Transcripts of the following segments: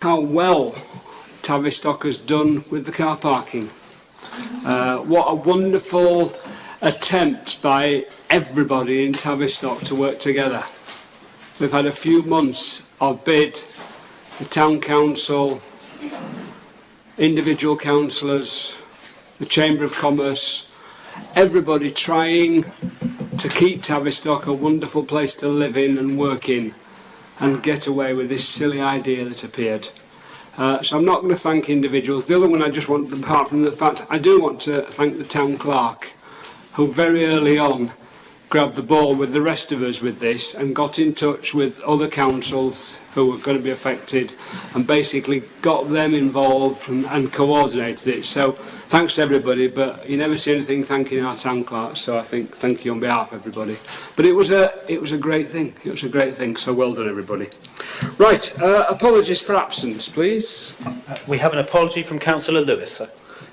how well Tavistock has done with the car parking. What a wonderful attempt by everybody in Tavistock to work together. We've had a few months of bid, the town council, individual councillors, the Chamber of Commerce, everybody trying to keep Tavistock a wonderful place to live in and work in and get away with this silly idea that appeared. So I'm not going to thank individuals. The other one I just want, apart from the fact, I do want to thank the town clerk, who very early on grabbed the ball with the rest of us with this and got in touch with other councils who were going to be affected and basically got them involved and coordinated it. So thanks to everybody, but you never see anything thanking our town clerk, so I think thank you on behalf of everybody. But it was a great thing. It was a great thing, so well done everybody. Right, apologies for absence, please. We have an apology from Councillor Lewis, sir.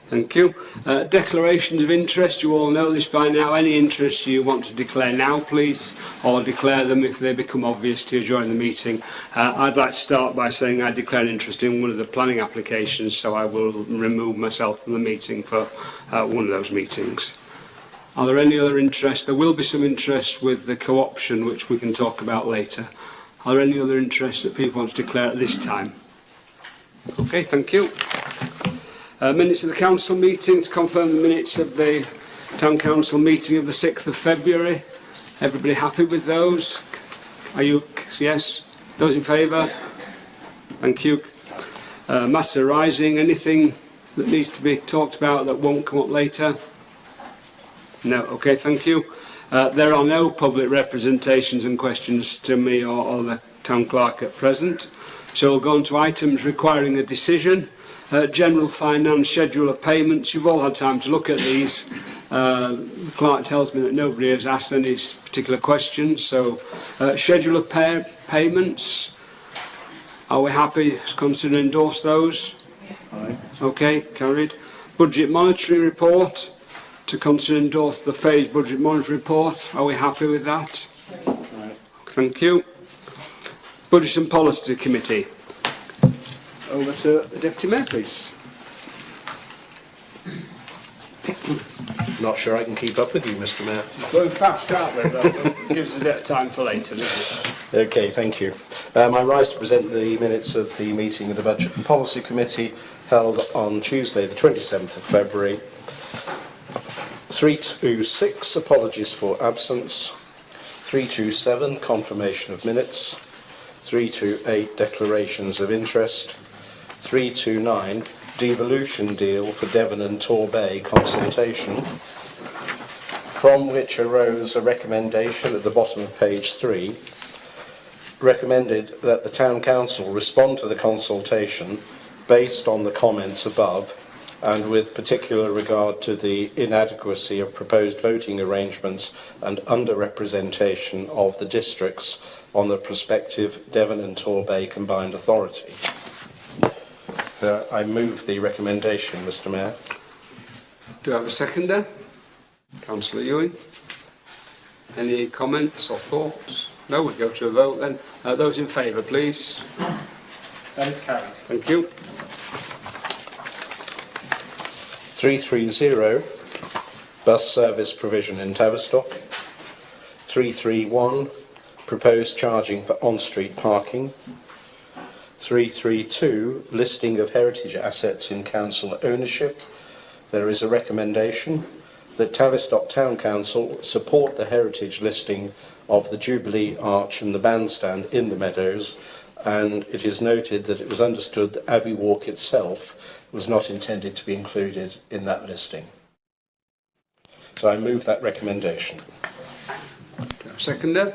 Thank you. Declarations of interest, you all know this by now. Any interest you want to declare now, please, or declare them if they become obvious to you during the meeting. I'd like to start by saying I declare an interest in one of the planning applications, so I will remove myself from the meeting for one of those meetings. Are there any other interest? There will be some interest with the co-option, which we can talk about later. Are there any other interests that people want to declare at this time? Okay, thank you. Minutes of the council meeting, to confirm the minutes of the town council meeting of the 6th of February. Everybody happy with those? Are you? Yes? Those in favour? Thank you. Matters arising, anything that needs to be talked about that won't come up later? No, okay, thank you. There are no public representations and questions to me or the town clerk at present. So we'll go on to items requiring a decision. General finance, schedule of payments. You've all had time to look at these. The clerk tells me that nobody has asked any particular questions. So, schedule of payments. Are we happy to consider and endorse those? Aye. Okay, carried. Budget monitoring report. To consider and endorse the phased budget monitoring report. Are we happy with that? Aye. Thank you. Budget and Policy Committee. Over to the Deputy Mayor, please. Not sure I can keep up with you, Mr. Mayor. Going fast, aren't we? That gives us a bit of time for later, doesn't it? Okay, thank you. I rise to present the minutes of the meeting of the Budget and Policy Committee held on Tuesday, the 27th of February. 326, apologies for absence. 327, confirmation of minutes. 328, declarations of interest. 329, devolution deal for Devon and Torbay consultation, from which arose a recommendation at the bottom of page 3, recommended that the Town Council respond to the consultation based on the comments above and with particular regard to the inadequacy of proposed voting arrangements and underrepresentation of the districts on the prospective Devon and Torbay Combined Authority. I move the recommendation, Mr. Mayor. Do I have a seconder? Councillor Ewing. Any comments or thoughts? No, we'll go to a vote then. Those in favour, please. That is carried. Thank you. 330, bus service provision in Tavistock. 331, proposed charging for on-street parking. 332, listing of heritage assets in council ownership. There is a recommendation that Tavistock Town Council support the heritage listing of the Jubilee Arch and the bandstand in the Meadows, and it is noted that it was understood that Abbey Walk itself was not intended to be included in that listing. So I move that recommendation. Seconder?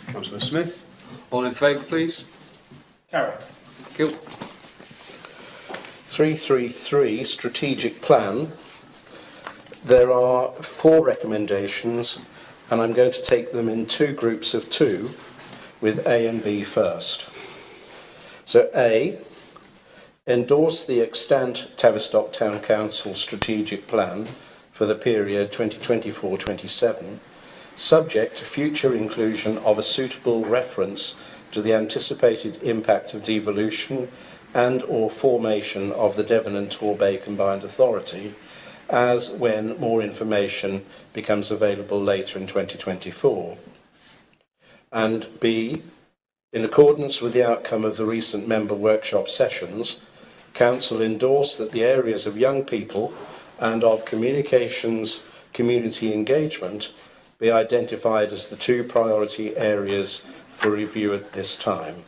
Councillor Smith. All in favour, please. Carried. Thank you. 333, strategic plan. There are 4 recommendations, and I'm going to take them in 2 groups of 2, with A and B first. So A, endorse the extant Tavistock Town Council strategic plan for the period 2024-27, subject to future inclusion of a suitable reference to the anticipated impact of devolution and or formation of the Devon and Torbay Combined Authority as when more information becomes available later in 2024. And B, in accordance with the outcome of the recent member workshop sessions, Council endorsed that the areas of young people and of communications community engagement be identified as the two priority areas for review at this time.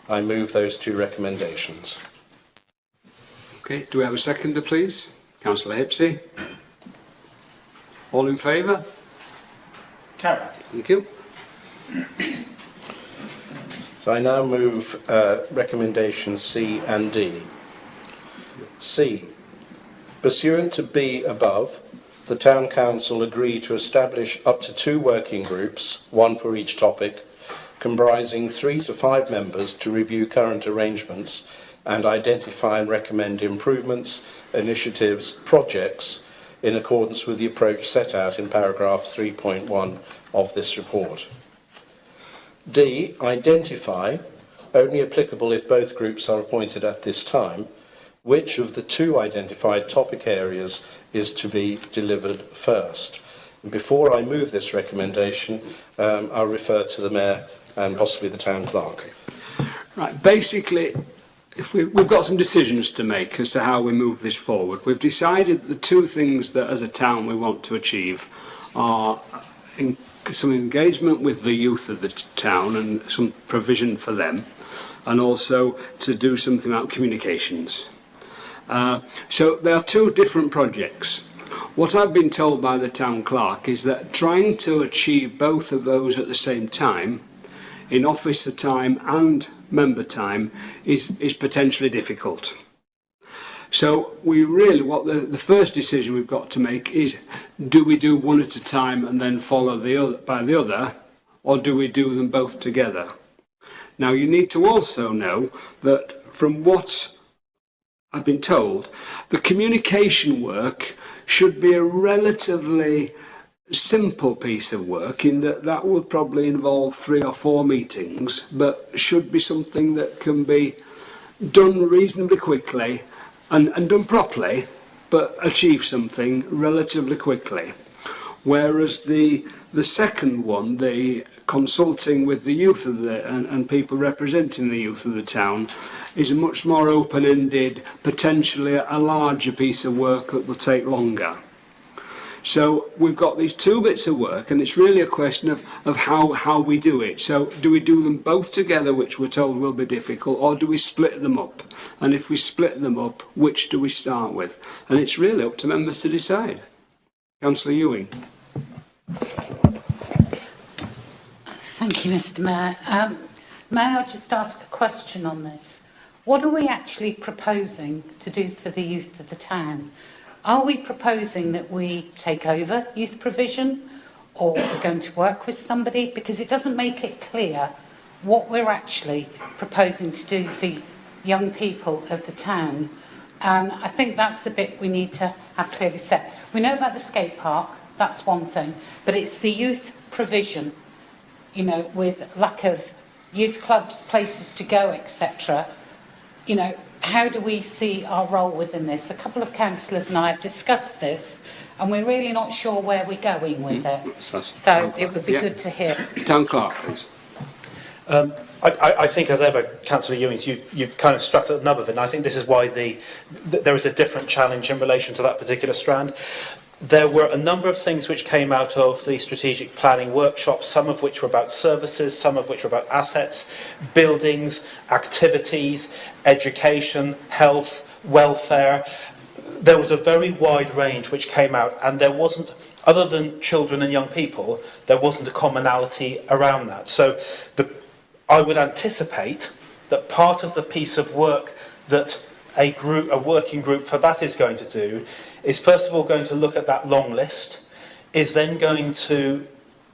I move those two recommendations. Okay, do we have a seconder, please? Councillor Hipsey. All in favour? Carried. Thank you. So I now move recommendations C and D. C. Pursuant to B above, the Town Council agreed to establish up to 2 working groups, one for each topic, comprising 3 to 5 members to review current arrangements and identify and recommend improvements, initiatives, projects in accordance with the approach set out in paragraph 3.1 of this report. D. Identify, only applicable if both groups are appointed at this time, which of the 2 identified topic areas is to be delivered first. And before I move this recommendation, I'll refer to the Mayor and possibly the Town Clerk. Right, basically, if we've got some decisions to make as to how we move this forward. We've decided the 2 things that as a town we want to achieve are some engagement with the youth of the town and some provision for them, and also to do something about communications. So there are 2 different projects. What I've been told by the Town Clerk is that trying to achieve both of those at the same time, in officer time and member time, is potentially difficult. So we really, what the first decision we've got to make is, do we do one at a time and then follow the other by the other, or do we do them both together? Now you need to also know that from what I've been told, the communication work should be a relatively simple piece of work in that will probably involve 3 or 4 meetings, but should be something that can be done reasonably quickly and done properly, but achieve something relatively quickly. Whereas the second one, the consulting with the youth of and people representing the youth of the town, is a much more open-ended, potentially a larger piece of work that will take longer. So we've got these 2 bits of work, and it's really a question of how we do it. So do we do them both together, which we're told will be difficult, or do we split them up? And if we split them up, which do we start with? And it's really up to members to decide. Councillor Ewing. Thank you, Mr. Mayor. May I just ask a question on this? What are we actually proposing to do for the youth of the town? Are we proposing that we take over youth provision, or we're going to work with somebody? Because it doesn't make it clear what we're actually proposing to do for young people of the town. And I think that's a bit we need to have clearly set. We know about the skate park, that's one thing, but it's the youth provision, you know, with lack of youth clubs, places to go, etc. You know, how do we see our role within this? A couple of councillors and I have discussed this, and we're really not sure where we're going with it. So it would be good to hear. Town Clerk, please. I think, as ever, Councillor Ewings, you've kind of struck the nub of it, and I think this is why there is a different challenge in relation to that particular strand. There were a number of things which came out of the strategic planning workshop, some of which were about services, some of which were about assets, buildings, activities, education, health, welfare. There was a very wide range which came out, and there wasn't, other than children and young people, there wasn't a commonality around that. So I would anticipate that part of the piece of work that a working group for that is going to do is first of all going to look at that long list, is then going to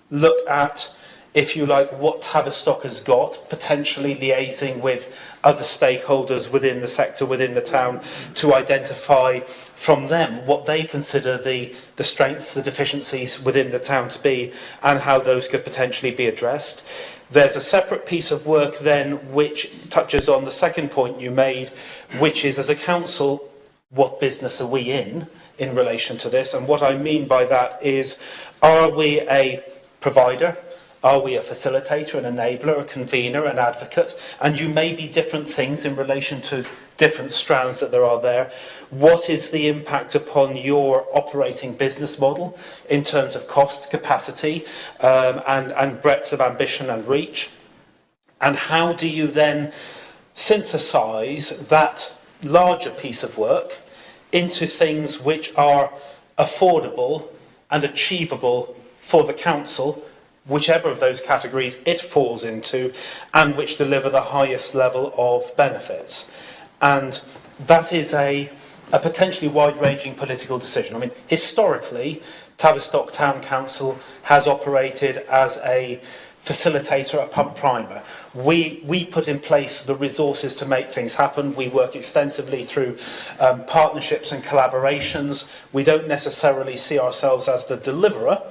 look at, if you like, what Tavistock has got, potentially liaising with other stakeholders within the sector, within the town, to identify from them what they consider the strengths, the deficiencies within the town to be, and how those could potentially be addressed. There's a separate piece of work then which touches on the second point you made, which is, as a council, what business are we in relation to this? And what I mean by that is, are we a provider? Are we a facilitator, an enabler, a convener, an advocate? And you may be different things in relation to different strands that there are there. What is the impact upon your operating business model in terms of cost, capacity, and breadth of ambition and reach? And how do you then synthesize that larger piece of work into things which are affordable and achievable for the council, whichever of those categories it falls into, and which deliver the highest level of benefits? And that is a potentially wide-ranging political decision. I mean, historically, Tavistock Town Council has operated as a facilitator, a pump primer. We put in place the resources to make things happen. We work extensively through partnerships and collaborations. We don't necessarily see ourselves as the deliverer,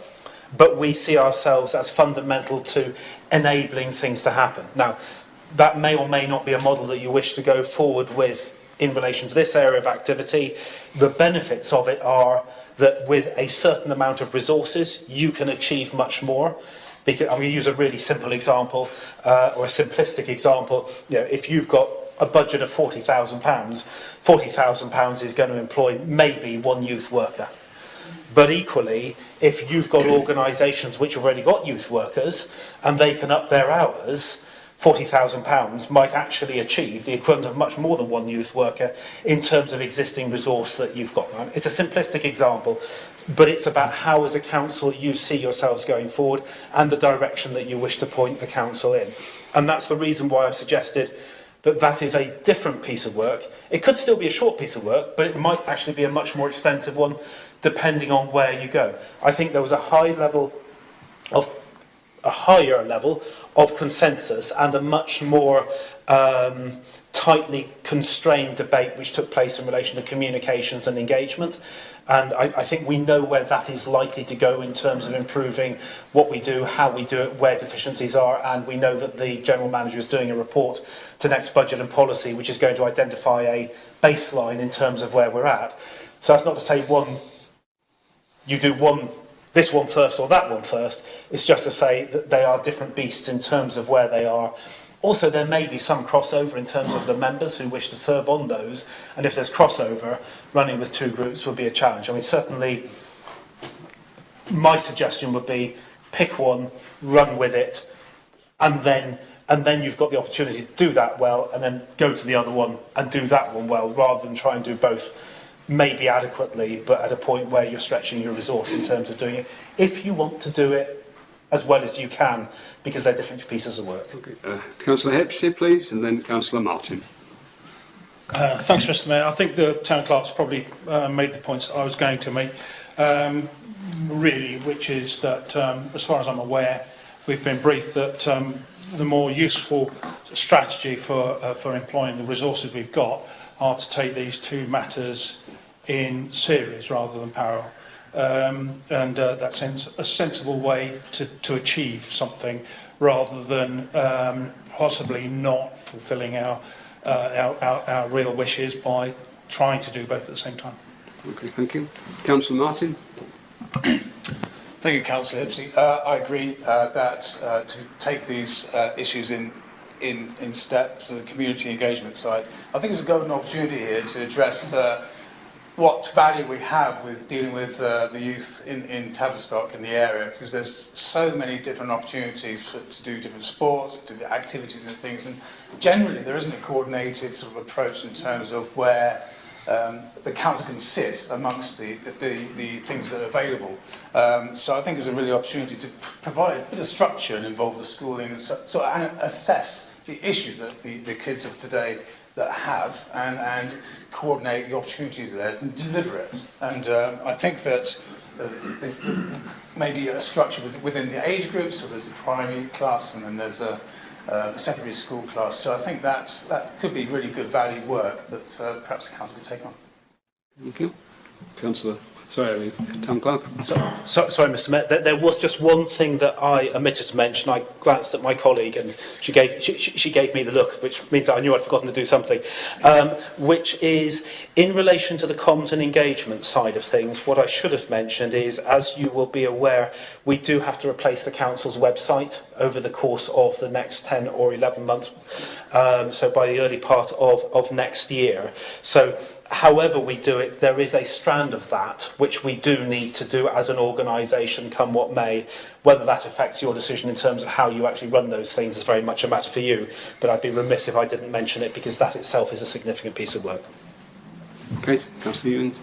but we see ourselves as fundamental to enabling things to happen. Now, that may or may not be a model that you wish to go forward with in relation to this area of activity. The benefits of it are that with a certain amount of resources, you can achieve much more. Because, I'm going to use a really simple example, or a simplistic example. You know, if you've got a budget of £40,000, £40,000 is going to employ maybe one youth worker. But equally, if you've got organisations which have already got youth workers and they can up their hours, £40,000 might actually achieve the equivalent of much more than one youth worker in terms of existing resource that you've got. It's a simplistic example, but it's about how as a council you see yourselves going forward and the direction that you wish to point the council in. And that's the reason why I've suggested that that is a different piece of work. It could still be a short piece of work, but it might actually be a much more extensive one depending on where you go. I think there was a higher level of consensus and a much more tightly constrained debate which took place in relation to communications and engagement. And I think we know where that is likely to go in terms of improving what we do, how we do it, where deficiencies are, and we know that the General Manager is doing a report to next budget and policy which is going to identify a baseline in terms of where we're at. So that's not to say you do this one first or that one first. It's just to say that they are different beasts in terms of where they are. Also, there may be some crossover in terms of the members who wish to serve on those, and if there's crossover, running with two groups would be a challenge. I mean, certainly, my suggestion would be pick one, run with it, and then you've got the opportunity to do that well, and then go to the other one and do that one well, rather than try and do both maybe adequately, but at a point where you're stretching your resource in terms of doing it, if you want to do it as well as you can, because they're different pieces of work. Okay. Councillor Hepsey, please, and then Councillor Martin. Thanks, Mr. Mayor. I think the Town Clerk's probably made the points I was going to make, really, which is that, as far as I'm aware, we've been briefed that the more useful strategy for employing the resources we've got are to take these two matters in series rather than parallel. And that's a sensible way to achieve something rather than possibly not fulfilling our real wishes by trying to do both at the same time. Okay, thank you. Councillor Martin. Thank you, Councillor Hipsey. I agree that to take these issues in step to the community engagement side, I think there's a golden opportunity here to address what value we have with dealing with the youth in Tavistock in the area, because there's so many different opportunities to do different sports, to do activities and things, and generally there isn't a coordinated sort of approach in terms of where the council can sit amongst the things that are available. So I think there's a really opportunity to provide a bit of structure and involve the schooling and sort of assess the issues that the kids of today that have and coordinate the opportunities there and deliver it. And I think that maybe a structure within the age groups, so there's a primary class and then there's a secondary school class. So I think that could be really good value work that perhaps the council could take on. Thank you. Councillor Sorry, Town Clerk. Sorry, Mr. Mayor. There was just one thing that I omitted to mention. I glanced at my colleague and she gave me the look, which means that I knew I'd forgotten to do something, which is in relation to the comms and engagement side of things. What I should have mentioned is, as you will be aware, we do have to replace the council's website over the course of the next 10 or 11 months, so by the early part of next year. So however we do it, there is a strand of that which we do need to do as an organisation, come what may. Whether that affects your decision in terms of how you actually run those things is very much a matter for you, but I'd be remiss if I didn't mention it, because that itself is a significant piece of work. Okay, Councillor Ewins.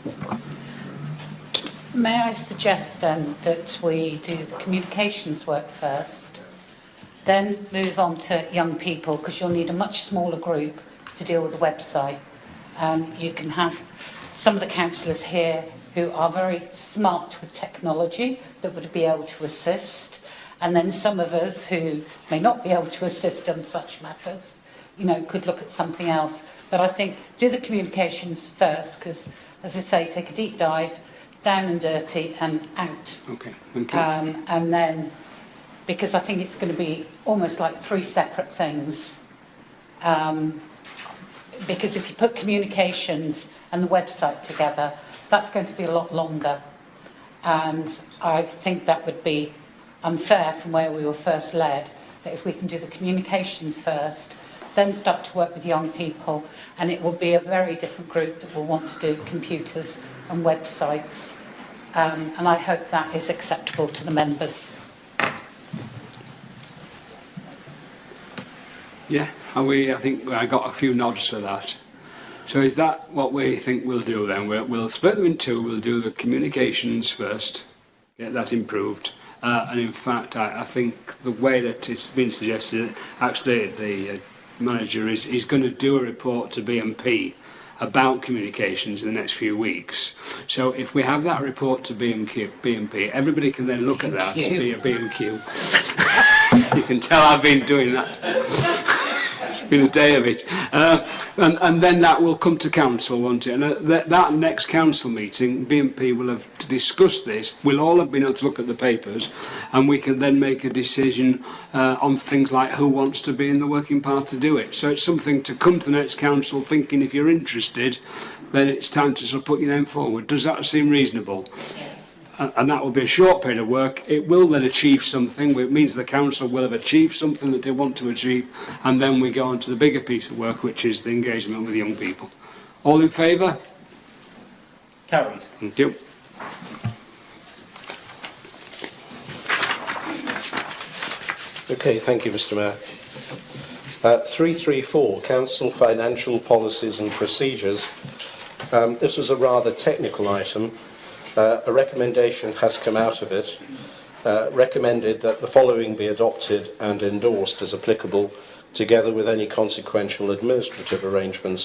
May I suggest then that we do the communications work first, then move on to young people, because you'll need a much smaller group to deal with the website. You can have some of the councillors here who are very smart with technology that would be able to assist, and then some of us who may not be able to assist on such matters, you know, could look at something else. But I think do the communications first, because, as I say, take a deep dive, down and dirty and out. Okay, thank you. And then, because I think it's going to be almost like 3 separate things. Because if you put communications and the website together, that's going to be a lot longer. And I think that would be unfair from where we were first led, that if we can do the communications first, then start to work with young people, and it will be a very different group that will want to do computers and websites. And I hope that is acceptable to the members. Yeah, I think I got a few nods for that. So is that what we think we'll do then? We'll split them in two. We'll do the communications first, get that improved. And in fact, I think the way that it's been suggested, actually the manager is going to do a report to BMP about communications in the next few weeks. So if we have that report to BMP, everybody can then look at that to be a B&Q. You can tell I've been doing that. It's been a day of it. And then that will come to council, won't it? And that next council meeting, BMP will have to discuss this. We'll all have been able to look at the papers, and we can then make a decision on things like who wants to be in the working part to do it. So it's something to come to the next council thinking, if you're interested, then it's time to sort of put your name forward. Does that seem reasonable? Yes. And that will be a short period of work. It will then achieve something. It means the council will have achieved something that they want to achieve, and then we go on to the bigger piece of work, which is the engagement with young people. All in favour? Carried. Thank you. Okay, thank you, Mr. Mayor. 334, Council Financial Policies and Procedures. This was a rather technical item. A recommendation has come out of it, recommended that the following be adopted and endorsed as applicable, together with any consequential administrative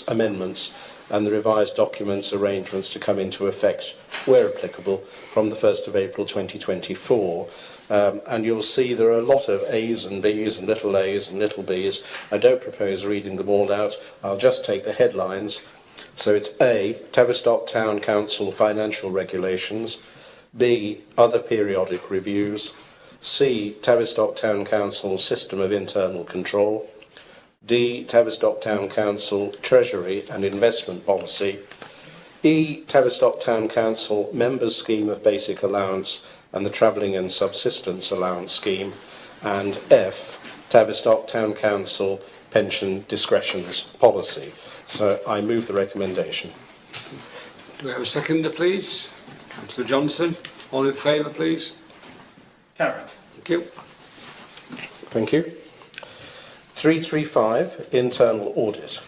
amendments, and the revised documents arrangements to come into effect, where applicable, from the 1st of April 2024. And you'll see there are a lot of A's and B's and little A's and little B's. I don't propose reading them all out. I'll just take the headlines. So it's A, Tavistock Town Council Financial Regulations. B, Other Periodic Reviews. C, Tavistock Town Council System of Internal Control. D, Tavistock Town Council Treasury and Investment Policy. E, Tavistock Town Council Members Scheme of Basic Allowance and the Travelling and Subsistence Allowance Scheme. And F, Tavistock Town Council Pension Discretions Policy. So I move the recommendation. Do we have a seconder, please? Councillor Johnson. All in favour, please? Carried. Thank you. Thank you. 335, Internal Audit.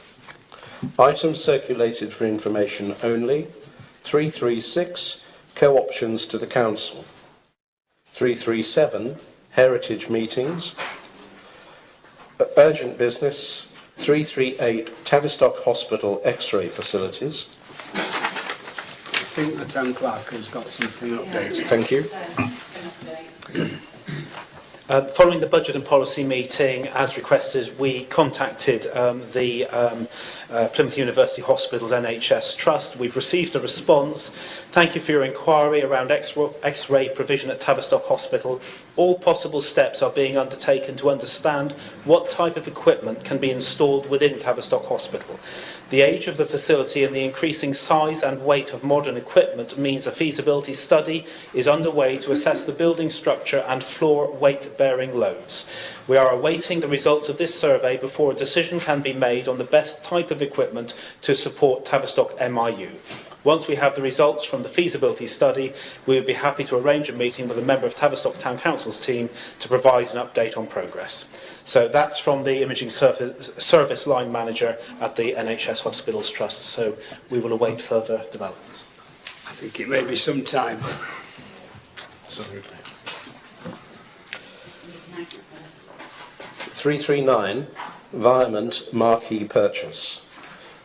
Items circulated for information only. 336, Co-options to the Council. 337, Heritage Meetings. Urgent Business. 338, Tavistock Hospital X-ray Facilities. I think the Town Clerk has got something updated. Thank you. Following the budget and policy meeting, as requested, we contacted the Plymouth University Hospitals NHS Trust. We've received a response. Thank you for your inquiry around X-ray provision at Tavistock Hospital. All possible steps are being undertaken to understand what type of equipment can be installed within Tavistock Hospital. The age of the facility and the increasing size and weight of modern equipment means a feasibility study is underway to assess the building structure and floor weight-bearing loads. We are awaiting the results of this survey before a decision can be made on the best type of equipment to support Tavistock MIU. Once we have the results from the feasibility study, we would be happy to arrange a meeting with a member of Tavistock Town Council's team to provide an update on progress. So that's from the imaging service line manager at the NHS Hospitals Trust. So we will await further developments. I think it may be some time. Absolutely. 339, Environment Marquee Purchase.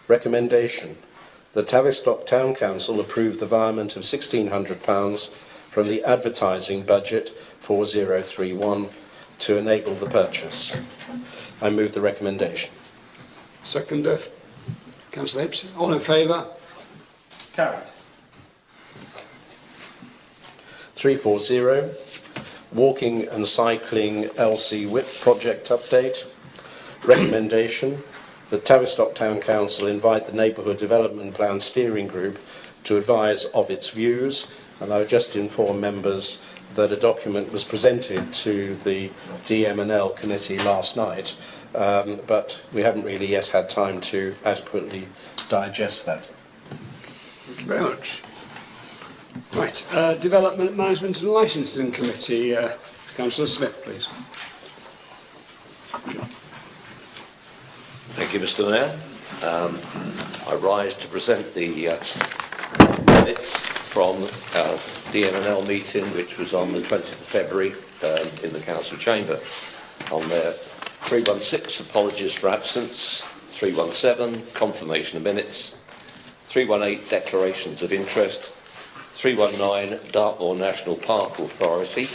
Recommendation. The Tavistock Town Council approve the virement of £1,600 from the advertising budget 4031 to enable the purchase. I move the recommendation. Seconder, Councillor Hibbs. All in favour? Carried. 340, Walking and Cycling LC WIP project update. Recommendation. The Tavistock Town Council invite the Neighbourhood Development Plan Steering Group to advise of its views, and I would just inform members that a document was presented to the DMNL committee last night, but we haven't really yet had time to adequately digest that. Thank you very much. Right, Development Management and Licensing Committee, Councillor Smith, please. Thank you, Mr. Mayor. I rise to present the minutes from our DMNL meeting, which was on the 20th of February in the Council Chamber. On there, 316, apologies for absence. 317, confirmation of minutes. 318, declarations of interest. 319, Dartmoor National Park Authority.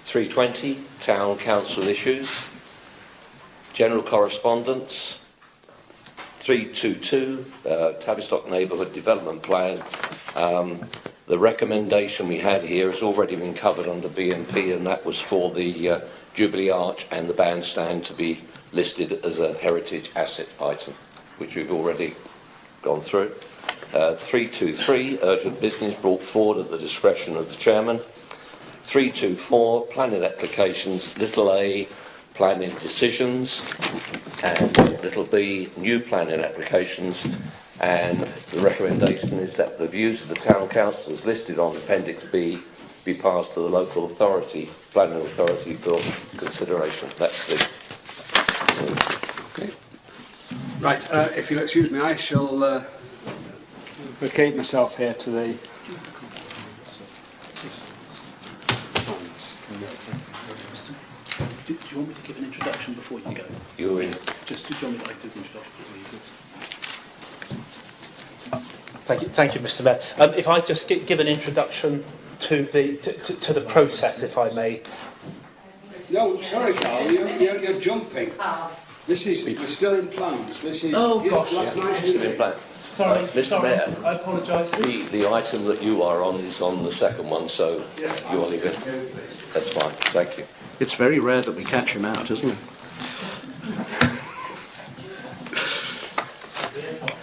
320, Town Council issues. General correspondence. 322, Tavistock Neighbourhood Development Plan. The recommendation we had here has already been covered under BNP, and that was for the Jubilee Arch and the bandstand to be listed as a heritage asset item, which we've already gone through. 323, urgent business brought forward at the discretion of the chairman. 324, planning applications, little a, planning decisions, and little b, new planning applications, and the recommendation is that the views of the town council as listed on Appendix B be passed to the local authority, planning authority, for consideration. That's the... Okay. Right, if you'll excuse me, I shall vacate myself here to the... Do you want me to give an introduction before you go? You're in. Just do you want me to do the introduction before you go? Thank you, Mr. Mayor. If I just give an introduction to the process, if I may. No, sorry, Carl, you're jumping. This is, we're still in plans. This is... Oh, gosh. Last night's meeting. Sorry, Mr. Mayor, I apologise. the item that you are on is on the second one, so you are leaving. That's fine. Thank you. It's very rare that we catch him out, isn't it?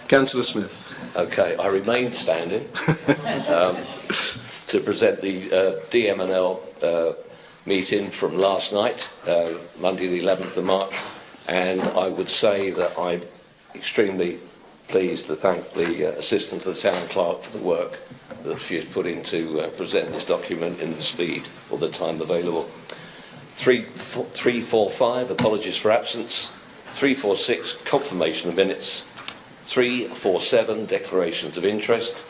Councillor Smith. Okay, I remain standing to present the DMNL meeting from last night, Monday the 11th of March, and I would say that I'm extremely pleased to thank the assistant of the town clerk for the work that she has put into present this document in the speed or the time available. 345, apologies for absence. 346, confirmation of minutes. 347, declarations of interest.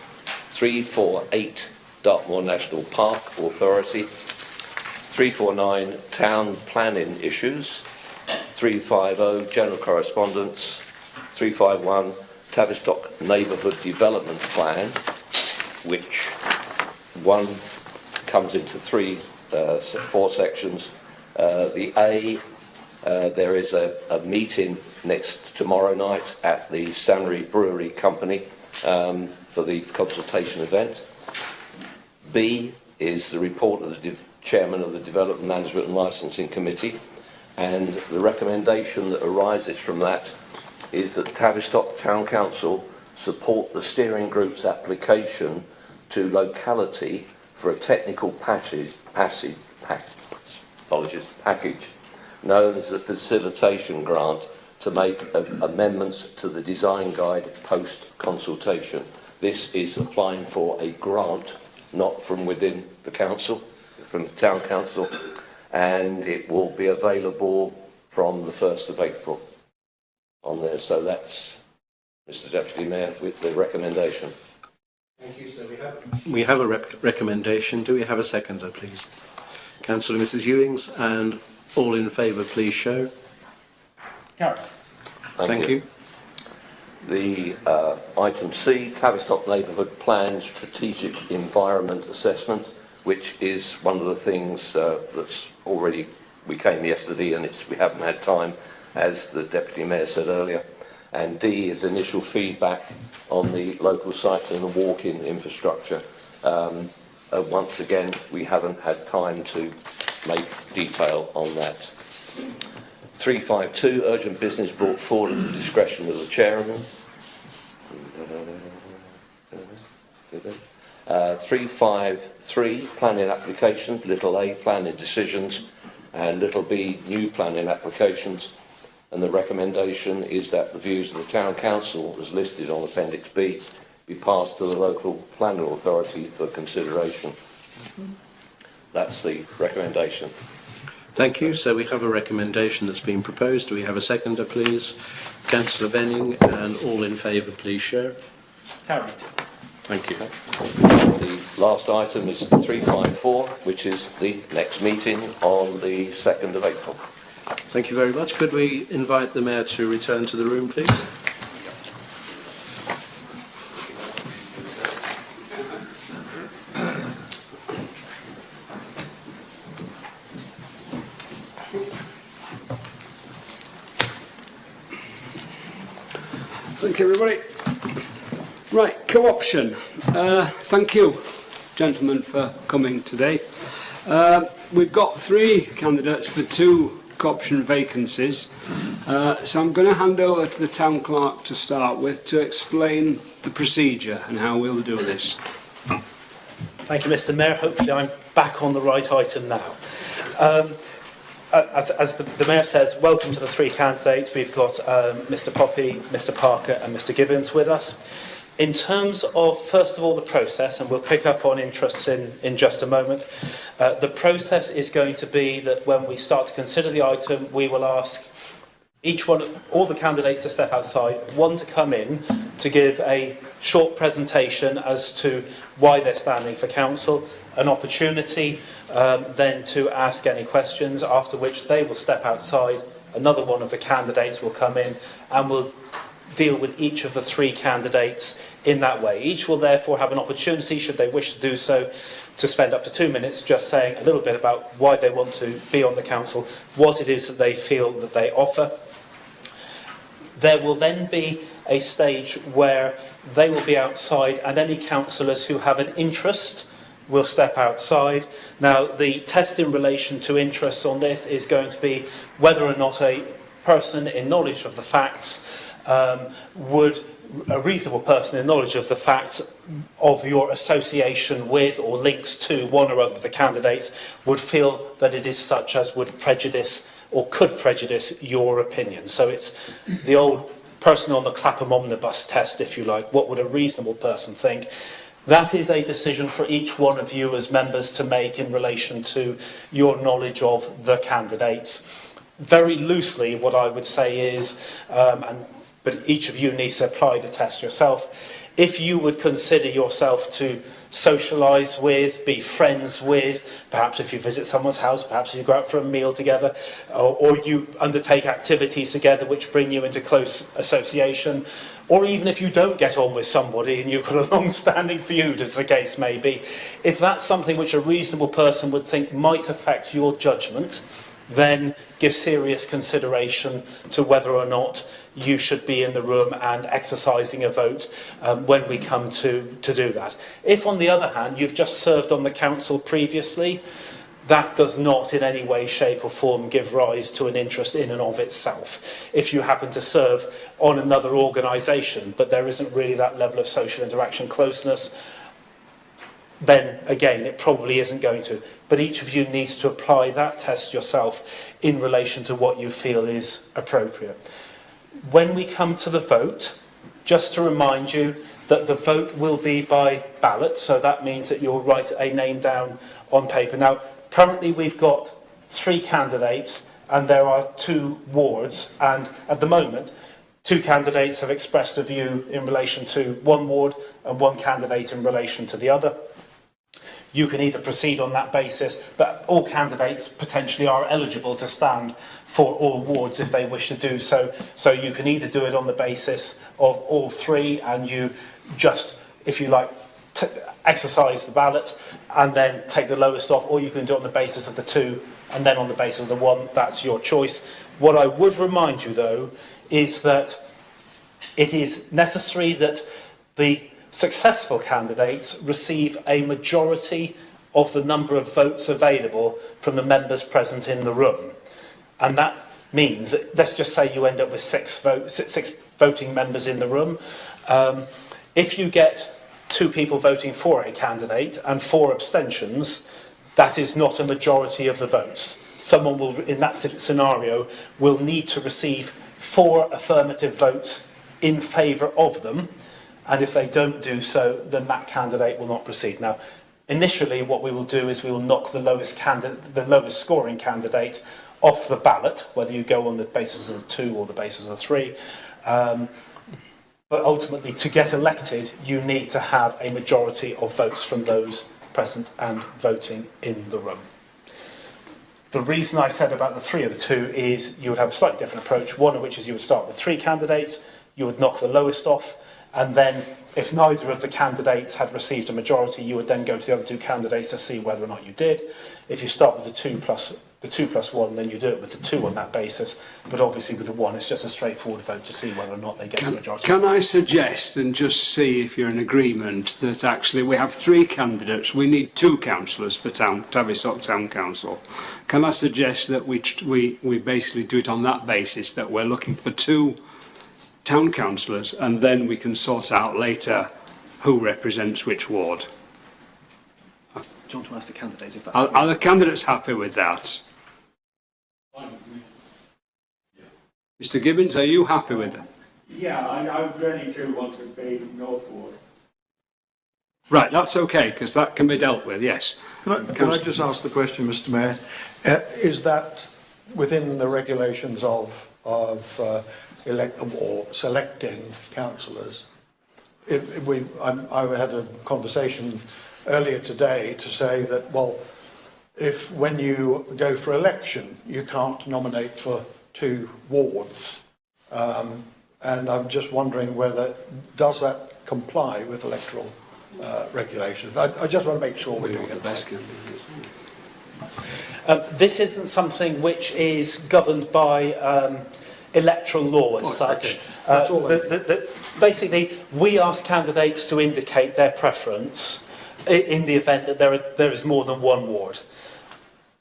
348, Dartmoor National Park Authority. 349, town planning issues. 350, general correspondence. 351, Tavistock Neighbourhood Development Plan, which one comes into three 4 sections. The A, there is a meeting tomorrow night at the Stanley Brewery Company for the consultation event. B is the report of the Chairman of the Development Management and Licensing Committee, and the recommendation that arises from that is that Tavistock Town Council support the steering group's application to locality for a technical package known as the facilitation grant to make amendments to the design guide post-consultation. This is applying for a grant, not from within the council, from the town council, and it will be available from the 1st of April on there. So that's, Mr. Deputy Mayor, with the recommendation. Thank you, sir. We have a recommendation. Do we have a seconder, please? Councillor Mrs Ewings, and all in favour, please show. Carried. Thank you. The item C, Tavistock Neighbourhood Plan Strategic Environment Assessment, which is one of the things that's already, we came yesterday and we haven't had time, as the Deputy Mayor said earlier. And D is initial feedback on the local cycling and walking infrastructure. Once again, we haven't had time to make detail on that. 352, urgent business brought forward at the discretion of the chairman. 353, planning applications, little a, planning decisions, and little b, new planning applications. And the recommendation is that the views of the Town Council, as listed on Appendix B, be passed to the local planning authority for consideration. That's the recommendation. Thank you. So we have a recommendation that's been proposed. Do we have a seconder, please? Councillor Venning, and all in favour, please show. Carried. Thank you. The last item is 354, which is the next meeting on the 2nd of April. Thank you very much. Could we invite the Mayor to return to the room, please? Thank you, everybody. Right, co-option. Thank you, gentlemen, for coming today. We've got 3 candidates for 2 co-option vacancies. So I'm going to hand over to the Town Clerk to start with to explain the procedure and how we'll do this. Thank you, Mr. Mayor. Hopefully I'm back on the right item now. As the Mayor says, welcome to the 3 candidates. We've got Mr. Poppy, Mr. Parker and Mr. Gibbons with us. In terms of, first of all, the process, and we'll pick up on interests in just a moment, the process is going to be that when we start to consider the item, we will ask all the candidates to step outside, one to come in to give a short presentation as to why they're standing for council, an opportunity then to ask any questions, after which they will step outside, another one of the candidates will come in and will deal with each of the 3 candidates in that way. Each will therefore have an opportunity, should they wish to do so, to spend up to 2 minutes just saying a little bit about why they want to be on the council, what it is that they feel that they offer. There will then be a stage where they will be outside and any councillors who have an interest will step outside. Now, the test in relation to interests on this is going to be whether or not a person in knowledge of the facts a reasonable person in knowledge of the facts of your association with or links to one or other of the candidates would feel that it is such as would prejudice or could prejudice your opinion. So it's the old person on the Clapham omnibus test, if you like. What would a reasonable person think? That is a decision for each one of you as members to make in relation to your knowledge of the candidates. Very loosely, what I would say is, and but each of you needs to apply the test yourself. If you would consider yourself to socialise with, be friends with, perhaps if you visit someone's house, perhaps if you go out for a meal together, or you undertake activities together which bring you into close association, or even if you don't get on with somebody and you've got a long-standing feud, as the case may be, if that's something which a reasonable person would think might affect your judgment, then give serious consideration to whether or not you should be in the room and exercising a vote when we come to do that. If, on the other hand, you've just served on the council previously, that does not in any way, shape or form give rise to an interest in and of itself. If you happen to serve on another organisation, but there isn't really that level of social interaction closeness, then again, it probably isn't going to. But each of you needs to apply that test yourself in relation to what you feel is appropriate. When we come to the vote, just to remind you that the vote will be by ballot, so that means that you'll write a name down on paper. Now, currently we've got 3 candidates and there are 2 wards, and at the moment 2 candidates have expressed a view in relation to one ward and 1 candidate in relation to the other. You can either proceed on that basis, but all candidates potentially are eligible to stand for all wards if they wish to do so. So you can either do it on the basis of all 3 and you just, if you like, exercise the ballot and then take the lowest off, or you can do it on the basis of the 2 and then on the basis of the 1. That's your choice. What I would remind you, though, is that it is necessary that the successful candidates receive a majority of the number of votes available from the members present in the room. And that means, let's just say you end up with 6 voting members in the room. If you get 2 people voting for a candidate and 4 abstentions, that is not a majority of the votes. Someone will, in that scenario, will need to receive 4 affirmative votes in favour of them. And if they don't do so, then that candidate will not proceed. Now, initially, what we will do is we will knock the lowest scoring candidate off the ballot, whether you go on the basis of the 2 or the basis of the 3. But ultimately, to get elected, you need to have a majority of votes from those present and voting in the room. The reason I said about the 3 of the 2 is you would have a slightly different approach, one of which is you would start with 3 candidates, you would knock the lowest off, and then if neither of the candidates had received a majority, you would then go to the other 2 candidates to see whether or not you did. If you start with the 2 plus 1, then you do it with the 2 on that basis. But obviously with the 1, it's just a straightforward vote to see whether or not they get the majority. Can I suggest, and just see if you're in agreement, that actually we have 3 candidates. We need 2 councillors for Tavistock Town Council. Can I suggest that we basically do it on that basis, that we're looking for 2 town councillors, and then we can sort out later who represents which ward. Do you want to ask the candidates if that's Are the candidates happy with that? Mr Gibbons, are you happy with that? Yeah, I really do want to be North Ward. Right, that's okay, because that can be dealt with, yes. Can I just ask the question, Mr Mayor? Is that within the regulations of selecting councillors? I had a conversation earlier today to say that, well, if when you go for election, you can't nominate for 2 wards. And I'm just wondering whether, does that comply with electoral regulations? I just want to make sure we're doing it best. This isn't something which is governed by electoral law as such. Okay. Basically, we ask candidates to indicate their preference in the event that there is more than 1 ward.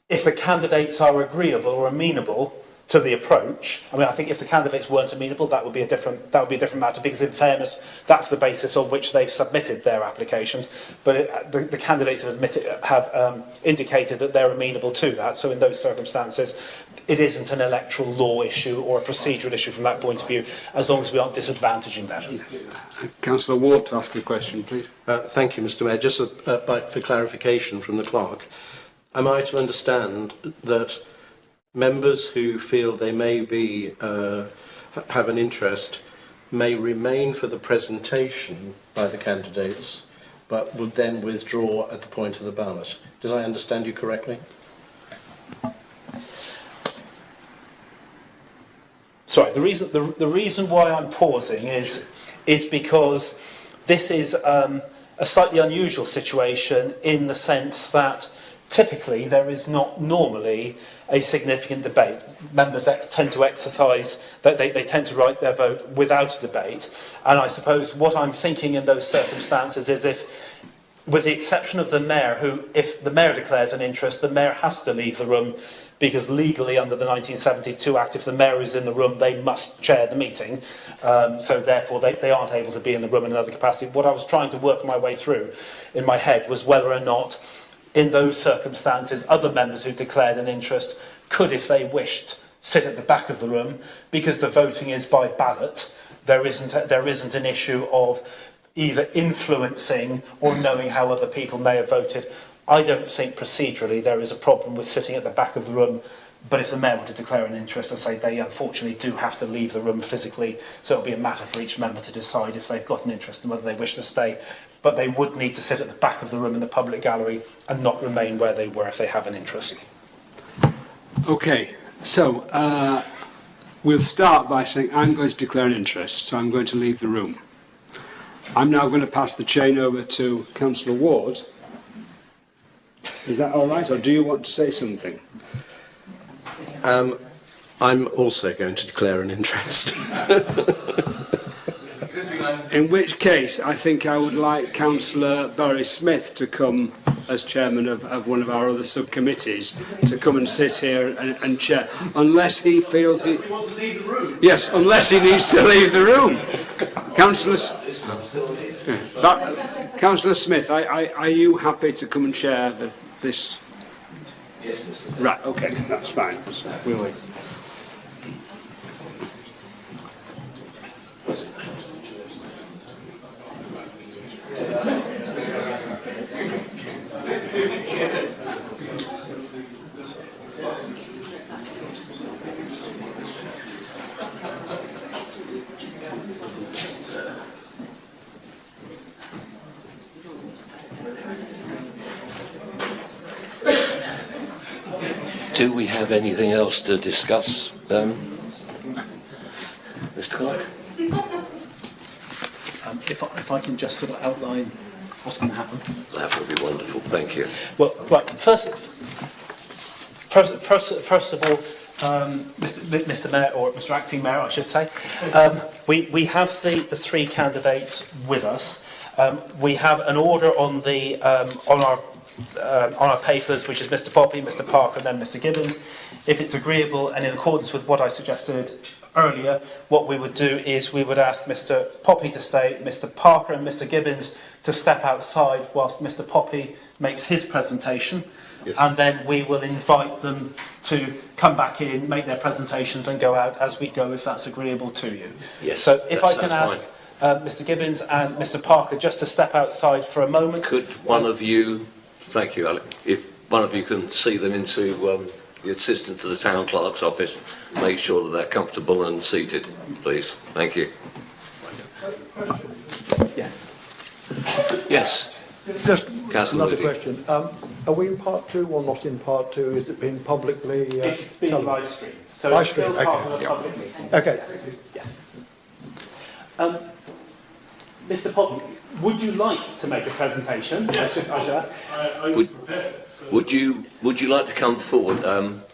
If the candidates are agreeable or amenable to the approach, I mean, I think if the candidates weren't amenable, that would be a different matter, because in fairness, that's the basis on which they've submitted their applications. But the candidates have indicated that they're amenable to that. So in those circumstances, it isn't an electoral law issue or a procedural issue from that point of view, as long as we aren't disadvantaging them. Councillor Ward, to ask a question, please. Thank you, Mr Mayor. Just for clarification from the clerk, am I to understand that members who feel they may be have an interest may remain for the presentation by the candidates, but would then withdraw at the point of the ballot. Did I understand you correctly? Sorry, the reason why I'm pausing is because this is a slightly unusual situation in the sense that typically there is not normally a significant debate. Members tend to exercise, they tend to write their vote without a debate. And I suppose what I'm thinking in those circumstances is if, with the exception of the mayor, who, if the mayor declares an interest, the mayor has to leave the room because legally under the 1972 Act, if the mayor is in the room, they must chair the meeting. So therefore, they aren't able to be in the room in another capacity. What I was trying to work my way through in my head was whether or not, in those circumstances, other members who declared an interest could, if they wished, sit at the back of the room, because the voting is by ballot. There isn't an issue of either influencing or knowing how other people may have voted. I don't think procedurally there is a problem with sitting at the back of the room, but if the mayor were to declare an interest, I say they unfortunately do have to leave the room physically, so it'll be a matter for each member to decide if they've got an interest and whether they wish to stay. But they would need to sit at the back of the room in the public gallery and not remain where they were if they have an interest. Okay, so we'll start by saying I'm going to declare an interest, so I'm going to leave the room. I'm now going to pass the chain over to Councillor Ward. Is that all right, or do you want to say something? I'm also going to declare an interest. In which case, I think I would like Councillor Barry Smith to come as chairman of one of our other subcommittees to come and sit here and chair, unless he feels he wants to leave the room. Yes, unless he needs to leave the room. Councillor Smith, are you happy to come and chair this? Yes, Mr. Right. Okay, that's fine. We'll Do we have anything else to discuss, Mr. Clark? If I can just sort of outline what's going to happen. That would be wonderful, thank you. Well, right, first of all, Mr. Mayor, or Mr. Acting Mayor, I should say, we have the three candidates with us. We have an order on the on our papers, which is Mr. Poppy, Mr. Parker, and then Mr. Gibbons. If it's agreeable and in accordance with what I suggested earlier, what we would do is we would ask Mr. Poppy to stay, Mr. Parker and Mr. Gibbons to step outside whilst Mr. Poppy makes his presentation. Yes. And then we will invite them to come back in, make their presentations and go out as we go, if that's agreeable to you. Yes, so if I can ask Mr. Gibbons and Mr. Parker just to step outside for a moment. Could one of you, thank you, Alec, if one of you can see them into the assistant to the town clerk's office, make sure that they're comfortable and seated, please. Thank you. Yes. Yes. Just Councillor another Moody. question. Are we in part two or not in part two? Is it being publicly It's being televised? live streamed. So Live it's still streamed, part okay. of the public meeting. Okay. Yes. Mr. Poppy, would you like to make a presentation? Yes. I should ask. I'm prepared. So Would you like to come forward?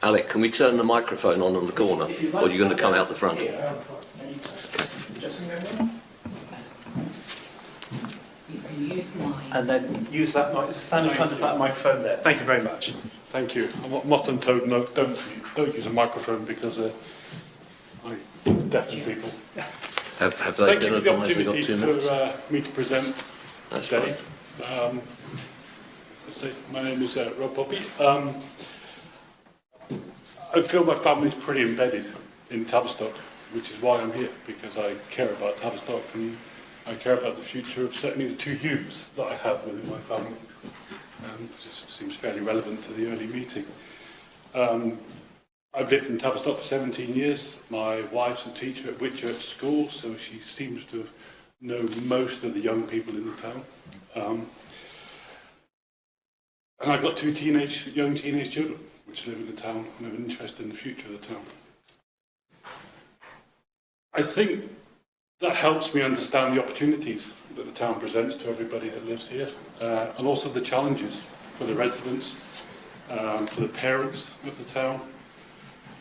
Alec, can we turn the microphone on the corner? Or are you going to come out the front? You can use mine. And then use that stand in front of that microphone there. Thank you very much. thank you. I'm often told no, don't use a microphone because I deafen people. Have they Thank you been for the advised we've got opportunity 2 minutes? for me to present That's today. fine. My name is Rob Poppy. I feel my family's pretty embedded in Tavistock, which is why I'm here, because I care about Tavistock and I care about the future of certainly the two youths that I have within my family. It just seems fairly relevant to the early meeting. I've lived in Tavistock for 17 years. My wife's a teacher at Whitchurch School, so she seems to have known most of the young people in the town. And I've got two young teenage children which live in the town and have an interest in the future of the town. I think that helps me understand the opportunities that the town presents to everybody that lives here, and also the challenges for the residents, for the parents of the town.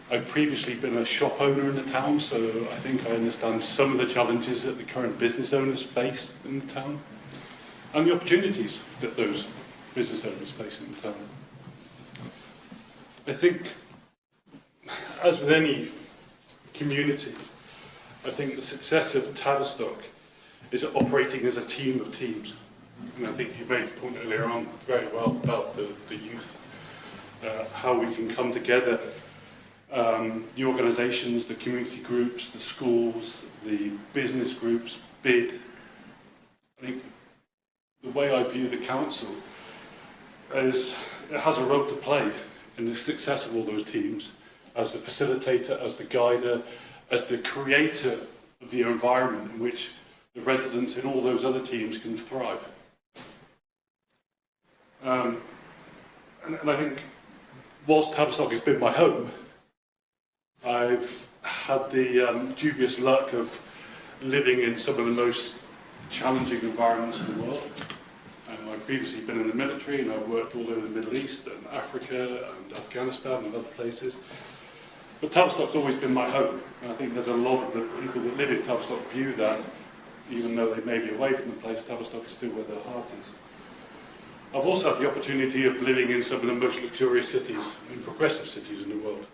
I've previously been a shop owner in the town, so I think I understand some of the challenges that the current business owners face in the town, and the opportunities that those business owners face in the town. I think, as with any community, I think the success of Tavistock is operating as a team of teams. And I think you made the point earlier on very well about the youth, how we can come together, the organisations, the community groups, the schools, the business groups, bid. I think the way I view the council is it has a role to play in the success of all those teams, as the facilitator, as the guider, as the creator of the environment in which the residents in all those other teams can thrive. And I think, whilst Tavistock has been my home, I've had the dubious luck of living in some of the most challenging environments in the world. I've previously been in the military, and I've worked all over the Middle East and Africa and Afghanistan and other places. But Tavistock's always been my home, and I think there's a lot of the people that live in Tavistock view that, even though they may be away from the place, Tavistock is still where their heart is. I've also had the opportunity of living in some of the most luxurious cities and progressive cities in the world.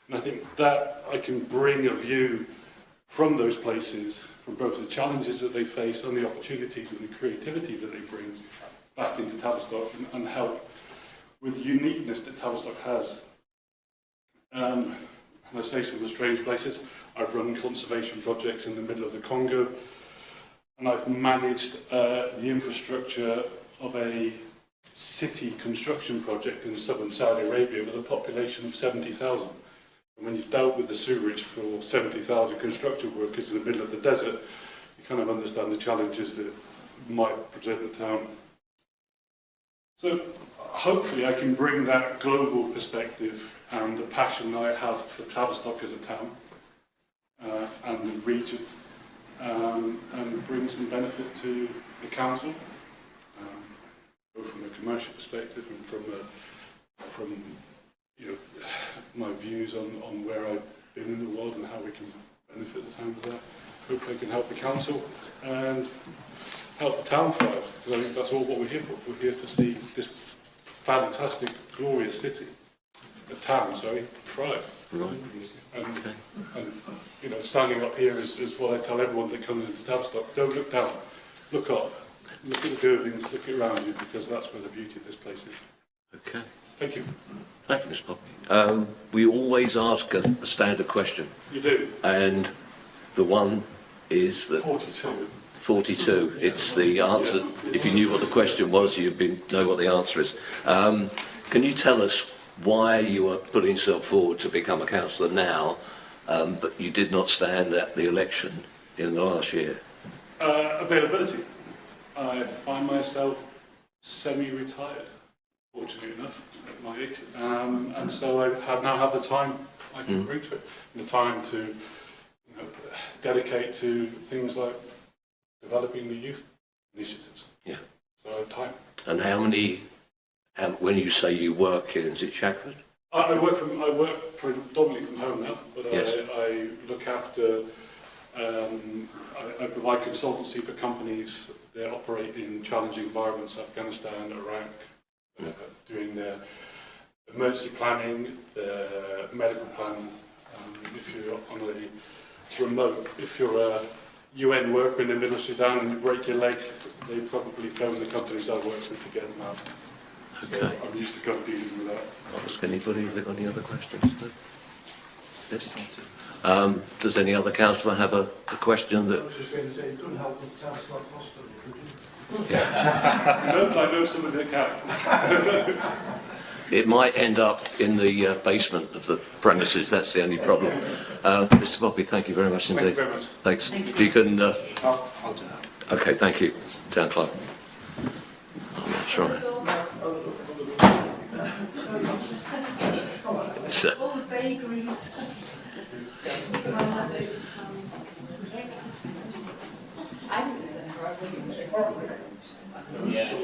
And I think that I can bring a view from those places, from both the challenges that they face and the opportunities and the creativity that they bring back into Tavistock, and help with the uniqueness that Tavistock has. And I say some of the strange places. I've run conservation projects in the middle of the Congo, and I've managed the infrastructure of a city construction project in southern Saudi Arabia with a population of 70,000. And when you've dealt with the sewerage for 70,000 construction workers in the middle of the desert, you kind of understand the challenges that might present the town. So hopefully I can bring that global perspective and the passion I have for Tavistock as a town and the region, and bring some benefit to the council, both from a commercial perspective and from you know, my views on where I've been in the world and how we can benefit the town with that. Hopefully I can help the council and help the town thrive, because I think that's all what we're here for. We're here to see this fantastic, glorious city, a town, sorry, thrive. Right. And you know, standing up here is what I tell everyone that comes into Tavistock. Don't look down, look up, look at the buildings, look around you, because that's where the beauty of this place is. Okay. Thank you. Thank you, Mr. Poppy. We always ask a standard question. You do? And the one is that... 42. 42. It's the answer. If you knew what the question was, you'd know what the answer is. Can you tell us why you are putting yourself forward to become a councillor now, but you did not stand at the election in the last year? Availability. I find myself semi-retired, fortunately enough, at my age. And so I now have the time I can bring to it, and the time to dedicate to things like developing the youth initiatives. Yeah. So I have time. And how many, when you say you work here, is it Shackford? I work predominantly from home now, but yes. I look after, I provide consultancy for companies that operate in challenging environments, Afghanistan, Iraq, doing their emergency planning, their medical planning. If you're on a remote, if you're a UN worker in the middle of Sudan and you break your leg, they probably phone the companies I work with to get them out. Okay. So I'm used to kind of dealing with that. Ask anybody if they've got any other questions? No? Yes. Does any other councillor have a question that... I was just going to say, you couldn't help with Tavistock Hospital, could you? No, but I know somebody that can. It might end up in the basement of the premises. That's the only problem. Mr. Poppy, thank you very much indeed. Thank you very much. Thanks. If you can. I'll do that. Okay, thank you, Town Clerk. I'm not trying. All the vagaries.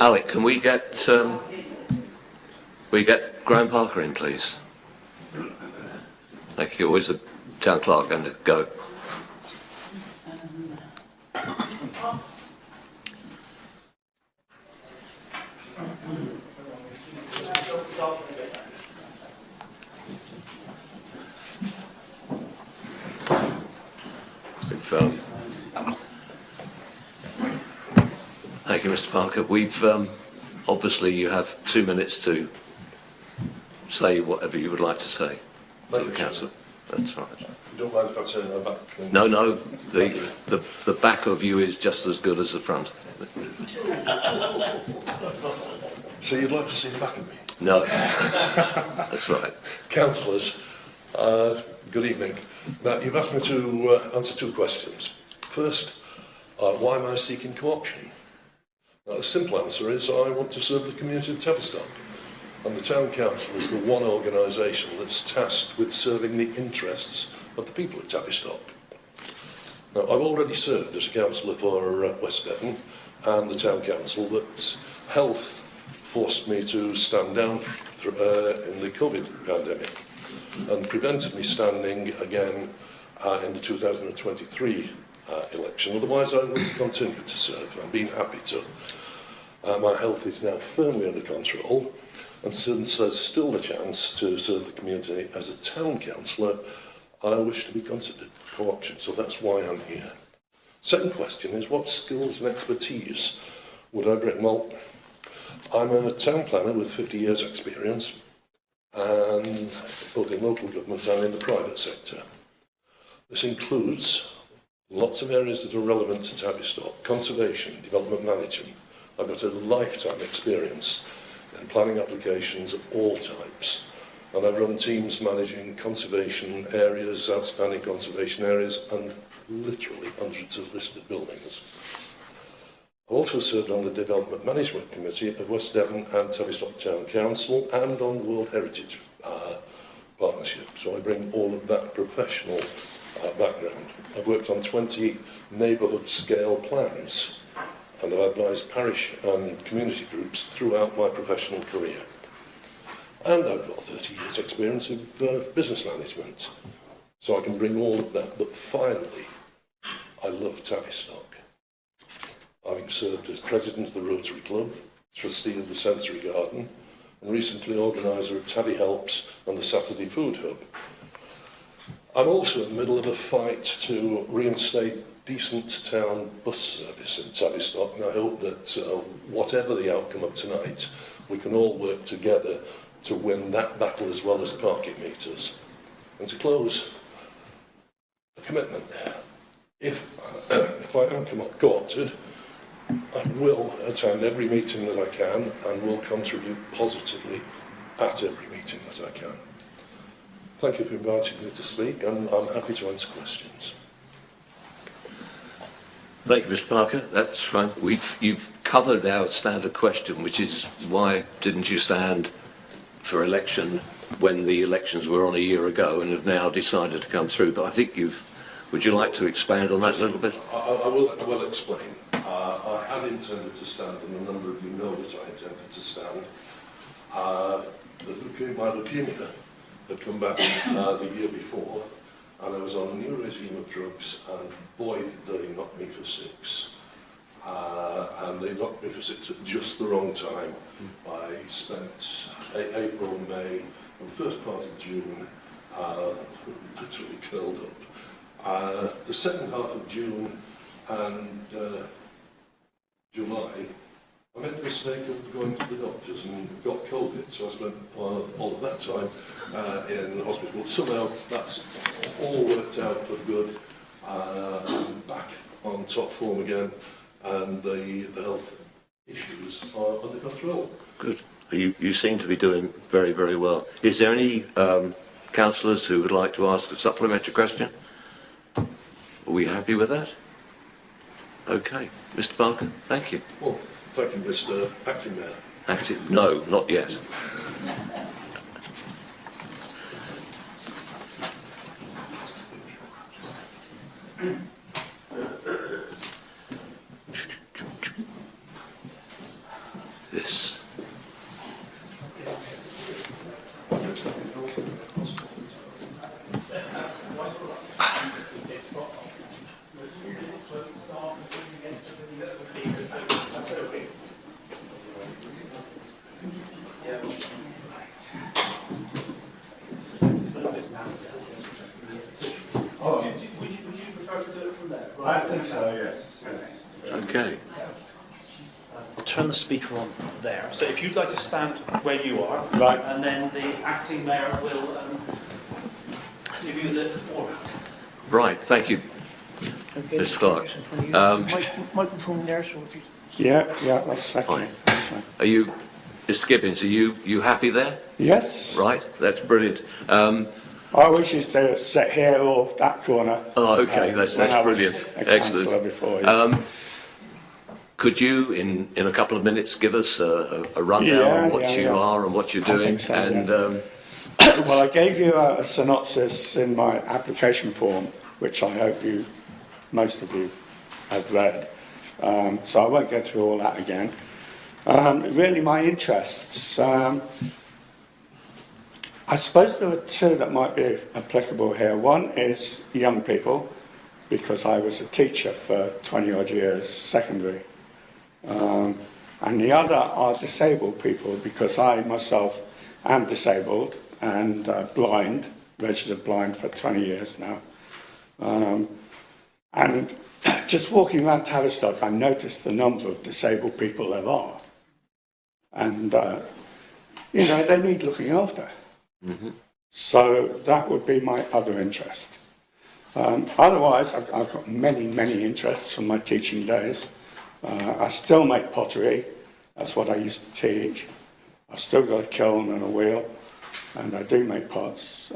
Alec, can we get Graham Parker in, please? Thank you. Or is the Town Clerk going to go? Thank you, Mr. Parker. We've obviously you have 2 minutes to say whatever you would like to say to the council. That's right. You don't mind if I turn my back? No, no. The back of you is just as good as the front. So you'd like to see the back of me? No. That's right. Councillors, good evening. Now, you've asked me to answer 2 questions. First, why am I seeking co-option? Now, the simple answer is I want to serve the community of Tavistock. And the Town Council is the one organisation that's tasked with serving the interests of the people of Tavistock. Now, I've already served as a councillor for West Devon and the Town Council, but health forced me to stand down in the COVID pandemic and prevented me standing again in the 2023 election. Otherwise, I would continue to serve. I've been happy to. My health is now firmly under control, and since there's still a chance to serve the community as a town councillor, I wish to be considered for co-option, so that's why I'm here. Second question is, what skills and expertise would I bring? Well, I'm a town planner with 50 years experience, and both in local government and in the private sector. This includes lots of areas that are relevant to Tavistock: conservation, development management. I've got a lifetime experience in planning applications of all types, and I've run teams managing conservation areas, outstanding conservation areas, and literally hundreds of listed buildings. I've also served on the Development Management Committee of West Devon and Tavistock Town Council and on the World Heritage Partnership, so I bring all of that professional background. I've worked on 20 neighbourhood scale plans, and I've advised parish and community groups throughout my professional career. And I've got 30 years experience of business management, so I can bring all of that. But finally, I love Tavistock. Having served as president of the Rotary Club, trustee of the Sensory Garden, and recently organiser of Tabby Helps and the Saturday Food Hub. I'm also in the middle of a fight to reinstate decent town bus service in Tavistock, and I hope that whatever the outcome of tonight, we can all work together to win that battle as well as parking meters. And to close, a commitment. If I am co-opted, I will attend every meeting that I can and will contribute positively at every meeting that I can. Thank you for inviting me to speak, and I'm happy to answer questions. Thank you, Mr. Parker. That's fine. You've covered our standard question, which is why didn't you stand for election when the elections were on a year ago and have now decided to come through? But I think would you like to expand on that a little bit? I will explain. I had intended to stand, and a number of you know that I intended to stand. My leukemia had come back the year before, and I was on a new regime of drugs, and boy did they knock me for 6. And they knocked me for 6 at just the wrong time. I spent April, May, and the first part of June literally curled up. The second half of June and July, I made the mistake of going to the doctors and got COVID, so I spent all of that time in the hospital. But somehow that's all worked out for good. I'm back on top form again, and the health issues are under control. Good. You seem to be doing very, very well. Is there any councillors who would like to ask a supplementary question? Are we happy with that? Okay. Mr Barker, thank you. Well, thank you, Mr. Acting Mayor. Active? No, not yet. This. I think so, yes. Okay. I'll turn the speaker on there. So if you'd like to stand where you are, Right. and then the acting mayor will give you the format. Right, thank you, Mr Clark. Microphone there, so if you... Yeah, that's Fine. okay. That's fine. Are you, Mr Gibbons, are you happy there? Yes. Right, that's brilliant. I always used to sit here or that corner. Oh, okay, that's when I was brilliant. a councillor Excellent. before, yeah. Could you, in a couple of minutes, give us a rundown Yeah, on what yeah, you yeah. are and what you're I doing? think so, and Well, I gave you a synopsis in my application form, which I hope most of you have read. So I won't go through all that again. Really, my interests. I suppose there are two that might be applicable here. One is young people, because I was a teacher for 20 odd years, secondary. And the other are disabled people, because I myself am disabled and blind, registered blind for 20 years now. And just walking around Tavistock, I noticed the number of disabled people there are. And, they need looking after. Mm-hmm. So that would be my other interest. Otherwise, I've got many, many interests from my teaching days. I still make pottery. That's what I used to teach. I've still got a kiln and a wheel, and I do make pots.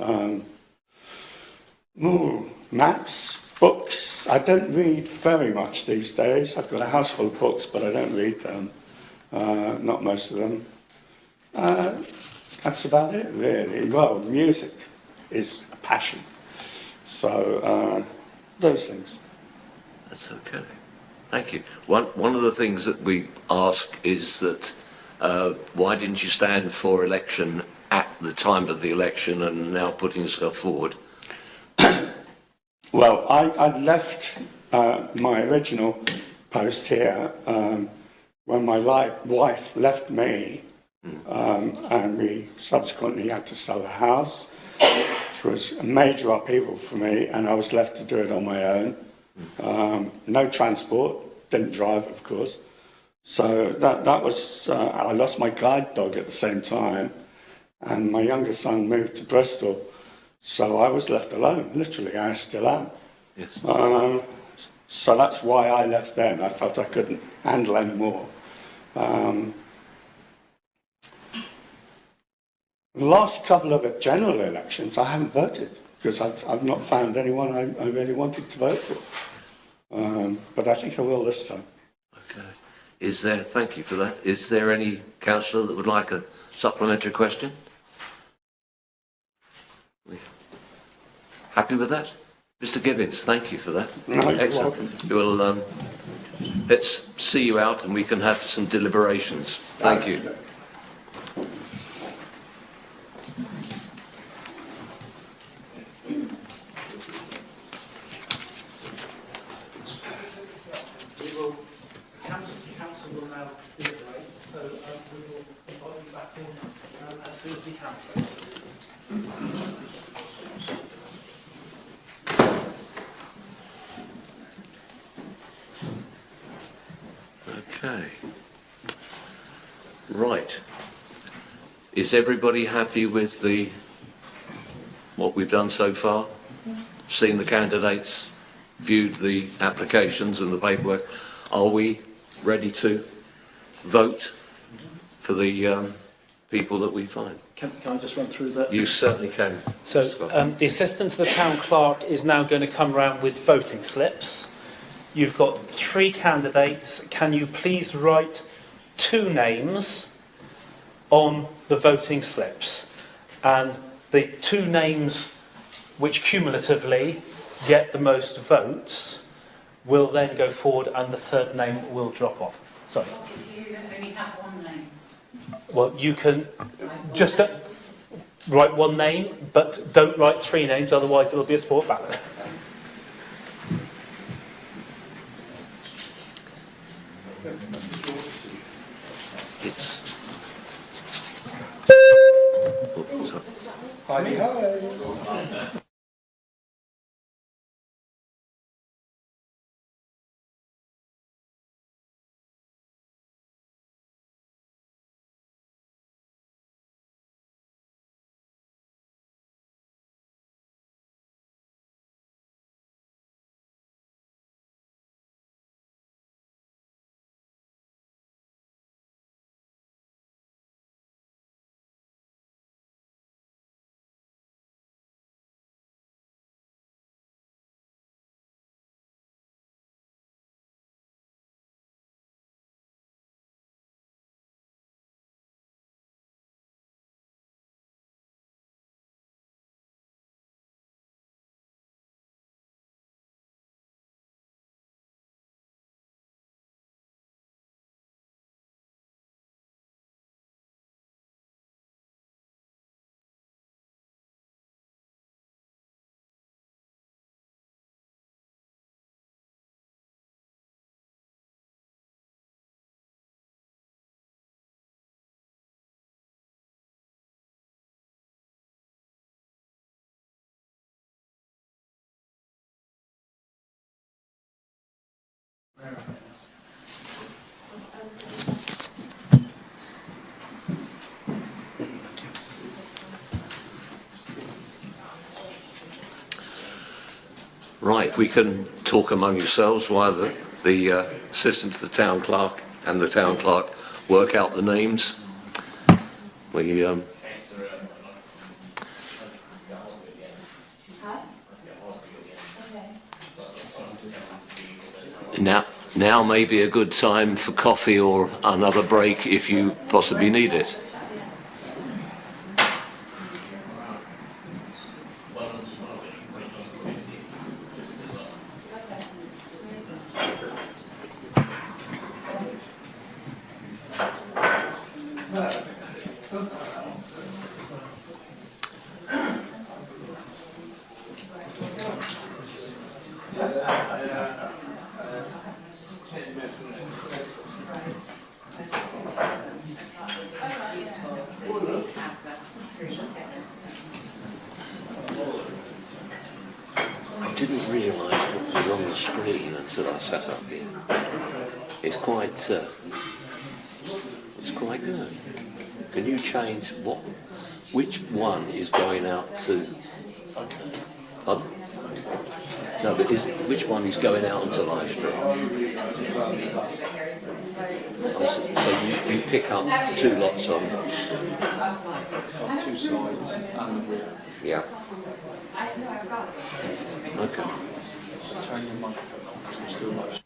Maps, books. I don't read very much these days. I've got a house full of books, but I don't read them. Not most of them. That's about it, really. Well, music is a passion. So, those things. that's okay. Thank you. One of the things that we ask is that why didn't you stand for election at the time of the election and now putting yourself forward? Well, I left my original post here when my wife left me, and we subsequently had to sell the house, which was a major upheaval for me, and I was left to do it on my own. No transport, didn't drive, of course. So that was, I lost my guide dog at the same time, and my younger son moved to Bristol. So I was left alone, literally, I still am. Yes. So that's why I left then. I felt I couldn't handle any more. The last couple of general elections, I haven't voted because I've not found anyone I really wanted to vote for. But I think I will this time. Okay. Thank you for that. Is there any councillor that would like a supplementary question? Happy with that? Mr Gibbons, thank you for that. No, you're excellent. Well, let's see you out and we can have some deliberations. Thank you. Council will now deliberate, so we will invite you back in as soon as we can. Okay. Right. Is everybody happy with what we've done so far? Seen the candidates, viewed the applications and the paperwork. Are we ready to vote for the people that we find. Can I just run through that? You certainly can. So Scott. the assistant to the town clerk is now going to come round with voting slips. You've got 3 candidates. Can you please write 2 names on the voting slips? And the 2 names which cumulatively get the most votes will then go forward, and the 3rd name will drop off. Sorry. If you only have one name. Well, you can just write 1 name, but don't write 3 names, otherwise it'll be a sport ballot. It's... Oh, sorry. Right, we can talk among yourselves while the assistant to the town clerk and the town clerk work out the names. We now may be a good time for coffee or another break if you possibly need it. I didn't realise what was on the screen until I sat up here. It's quite good. Can you change which one is going out to? Pardon? No, but which one is going out onto live stream? So you pick up 2 lots on 2 sides and the rear. Yeah. Okay. Turn your microphone on because we're still live.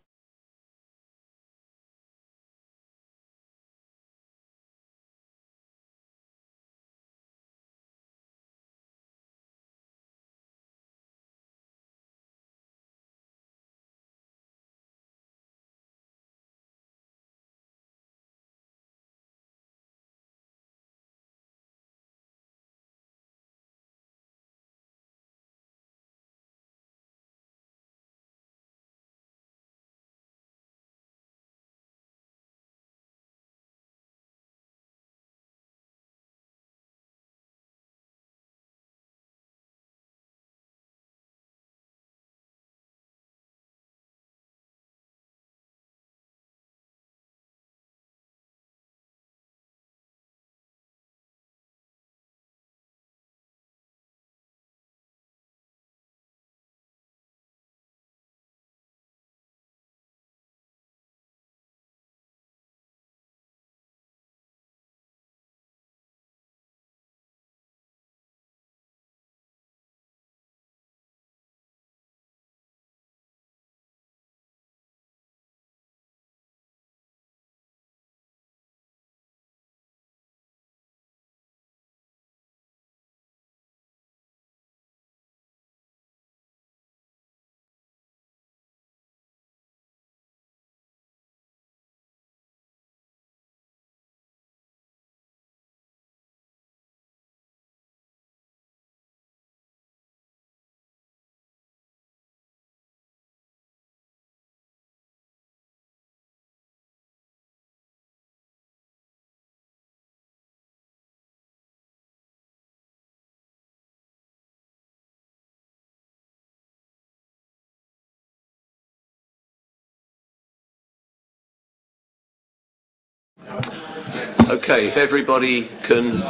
Okay, if everybody can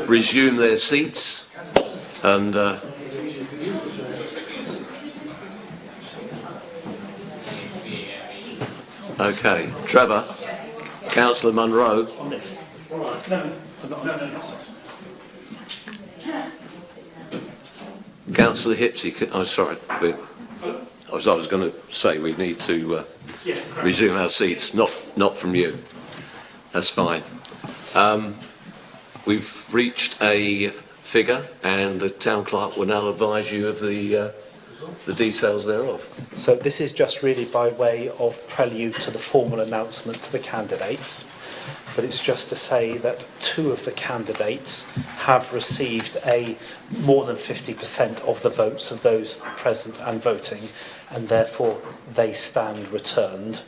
resume their seats and okay, Trevor, Councillor Munro. Councillor Hipsey, oh sorry, I was going to say we need to resume our seats, not from you. That's fine. We've reached a figure, and the town clerk will now advise you of the details thereof. So this is just really by way of prelude to the formal announcement to the candidates. But it's just to say that 2 of the candidates have received more than 50% of the votes of those present and voting, and therefore they stand returned.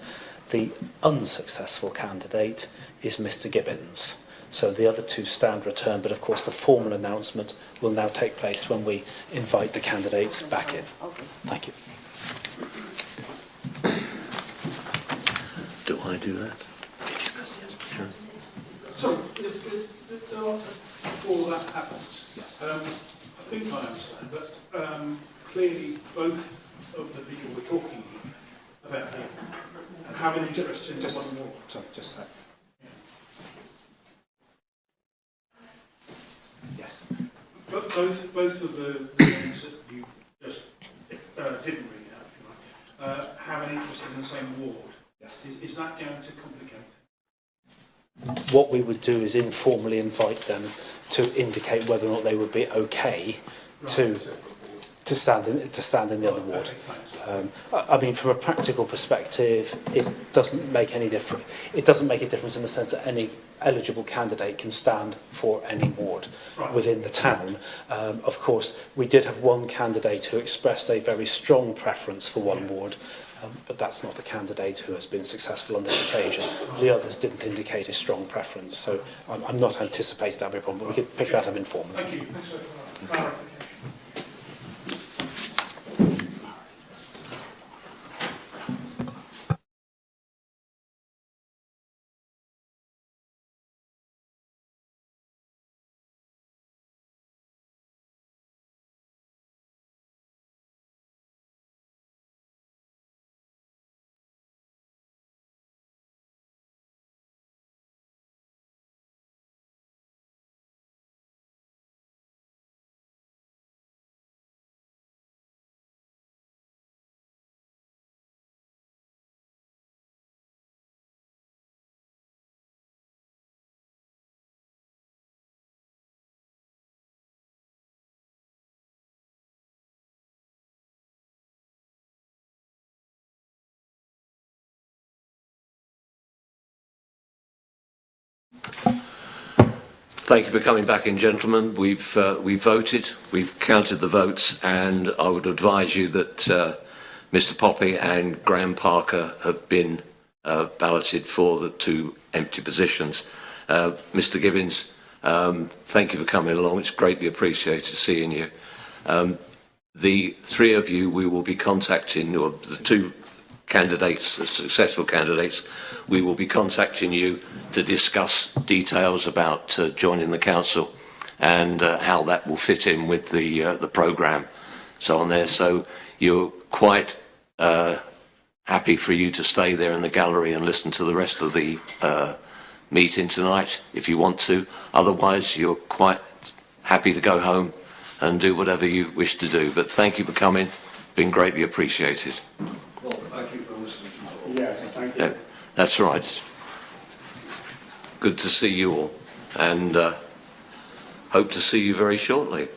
The unsuccessful candidate is Mr. Gibbins. So the other 2 stand returned, but of course the formal announcement will now take place when we invite the candidates back in. Thank you. Do I do that? So, before that happens, I think I understand, but clearly both of the people we're talking about here have an interest in one more. Sorry, just a sec. Yes. But both of the names that you just didn't read out, if you like, have an interest in the same ward. Yes. Is that going to complicate? What we would do is informally invite them to indicate whether or not they would be okay to stand in the other ward. I mean, from a practical perspective, it doesn't make any difference. It doesn't make a difference in the sense that any eligible candidate can stand for any ward within the town. Of course, we did have one candidate who expressed a very strong preference for one ward, but that's not the candidate who has been successful on this occasion. The others didn't indicate a strong preference, so I'm not anticipating that will be a problem, but we could pick that up informally. Thank you. Thanks for clarification. Thank you for coming back in, gentlemen. We've voted, we've counted the votes, and I would advise you that Mr. Poppy and Graham Parker have been balloted for the 2 empty positions. Mr. Gibbins, thank you for coming along. It's greatly appreciated seeing you. The 3 of you we will be contacting, or the 2 candidates, the successful candidates, we will be contacting you to discuss details about joining the council and how that will fit in with the programme so on there. So you're quite happy for you to stay there in the gallery and listen to the rest of the meeting tonight if you want to. Otherwise, you're quite happy to go home and do whatever you wish to do. But thank you for coming. Been greatly appreciated. Well, thank you for listening to me. Yes, thank you. Yeah, that's right. Good to see you all, and hope to see you very shortly.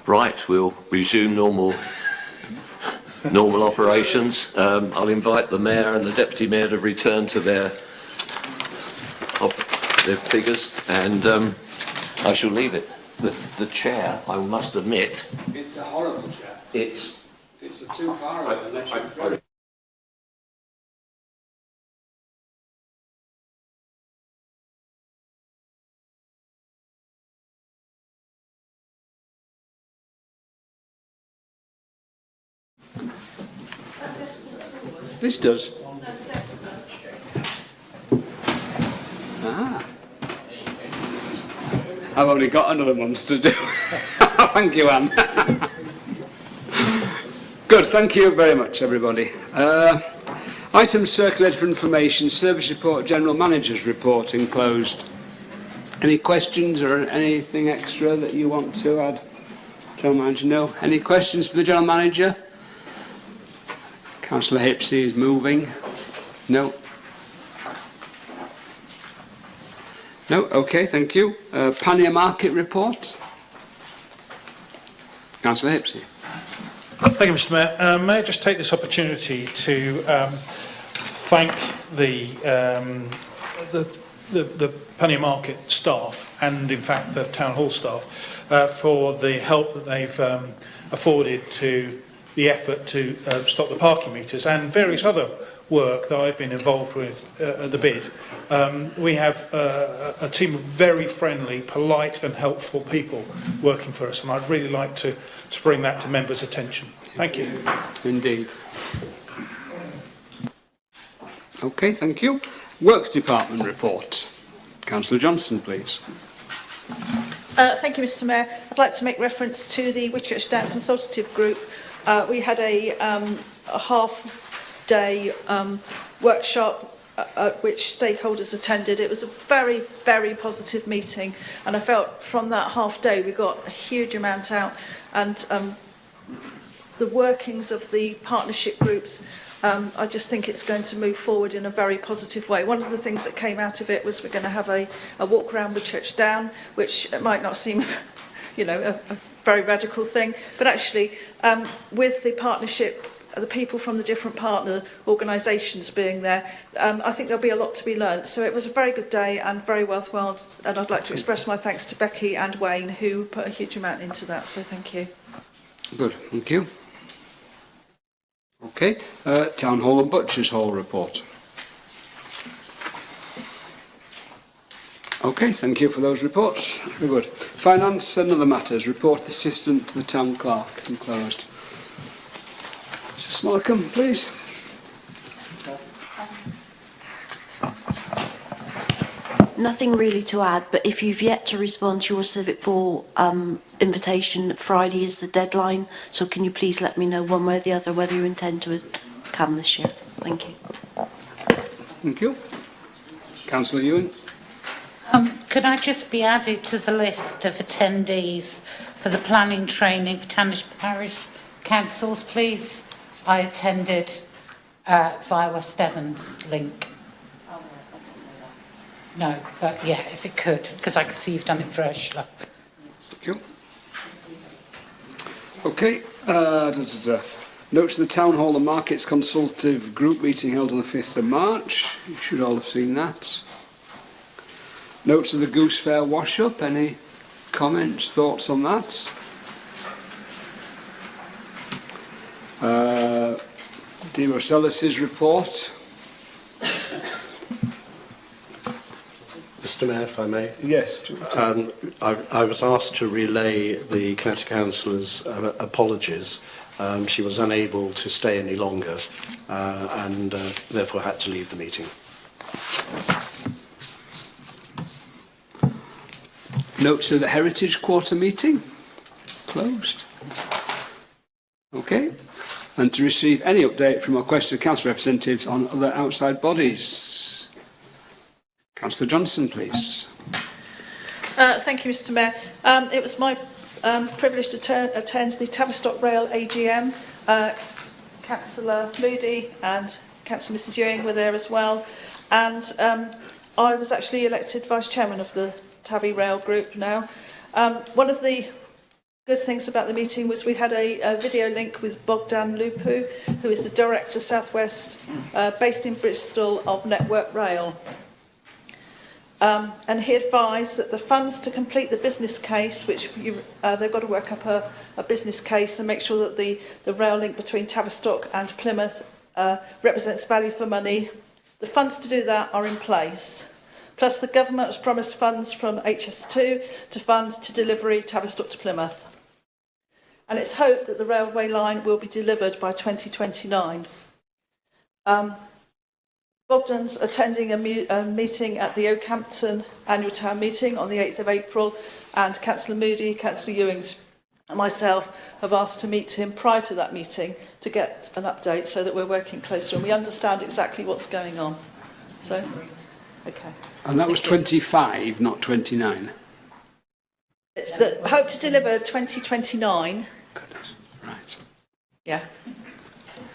Right, we'll resume normal operations. I'll invite the Mayor and the Deputy Mayor to return to their figures, and I shall leave it. The chair, I must admit... It's a horrible chair. It's too far away unless you're This does. Ah. I've only got another month to do. Thank you, Anne. Good, thank you very much, everybody. Items circulated for information, service report, general manager's report enclosed. Any questions or anything extra that you want to add? General manager, no. Any questions for the general manager? Councillor Hipsey is moving. No. No, okay, thank you. Pannier Market report. Councillor Hipsey. Thank you, Mr. Mayor. May I just take this opportunity to thank the Pannier Market staff and, in fact, the Town Hall staff for the help that they've afforded to the effort to stop the parking meters and various other work that I've been involved with at the bid. We have a team of very friendly, polite and helpful people working for us, and I'd really like to bring that to members' attention. Thank you. Indeed. Okay, thank you. Works Department report. Councillor Johnson, please. Thank you, Mr. Mayor. I'd like to make reference to the Whitchurch Down Consultative Group. We had a half-day workshop at which stakeholders attended. It was a very, very positive meeting, and I felt from that half day we got a huge amount out, and the workings of the partnership groups, I just think it's going to move forward in a very positive way. One of the things that came out of it was we're going to have a walk around Whitchurch Down, which might not seem, a very radical thing, but actually with the partnership, the people from the different partner organisations being there, I think there'll be a lot to be learnt. So it was a very good day and very worthwhile, and I'd like to express my thanks to Becky and Wayne, who put a huge amount into that, so thank you. Good, thank you. Okay, Town Hall and Butchers Hall report. Okay, thank you for those reports. Very good. Finance and other matters. Report assistant to the town clerk enclosed. Mr. Smolcombe, please. Nothing really to add, but if you've yet to respond to your Civic Ball invitation, Friday is the deadline, so can you please let me know one way or the other whether you intend to come this year? Thank you. Thank you. Councillor Ewing. Could I just be added to the list of attendees for the planning training for Tannish Parish Councils, please? I attended via West Evans link. No, but yeah, if it could, because I can see you've done it for Ursula. Thank you. Okay. Notes of the Town Hall and Markets Consultative Group meeting held on the 5th of March. You should all have seen that. Notes of the Goose Fair wash-up. Any comments, thoughts on that? Demo Sellis's report. Mr Mayor, if I may. Yes. I was asked to relay the County Councillor's apologies. She was unable to stay any longer and therefore had to leave the meeting. Notes of the Heritage Quarter meeting. Closed. Okay. And to receive any update from our question of council representatives on other outside bodies. Councillor Johnson, please. Thank you, Mr. Mayor. It was my privilege to attend the Tavistock Rail AGM. Councillor Moody and Councillor Mrs Ewing were there as well. And I was actually elected Vice Chairman of the Tavi Rail Group now. One of the good things about the meeting was we had a video link with Bogdan Lupu, who is the Director Southwest, based in Bristol, of Network Rail. And he advised that the funds to complete the business case, which they've got to work up a business case and make sure that the rail link between Tavistock and Plymouth represents value for money. The funds to do that are in place. Plus the government has promised funds from HS2 to fund to delivery Tavistock to Plymouth. And it's hoped that the railway line will be delivered by 2029. Bogdan's attending a meeting at the Oakhampton annual town meeting on the 8th of April, and Councillor Moody, Councillor Ewings and myself have asked to meet him prior to that meeting to get an update so that we're working closer and we understand exactly what's going on. So, okay. And that was 25, not 29. It's the hope to deliver 2029. Goodness, right. Yeah.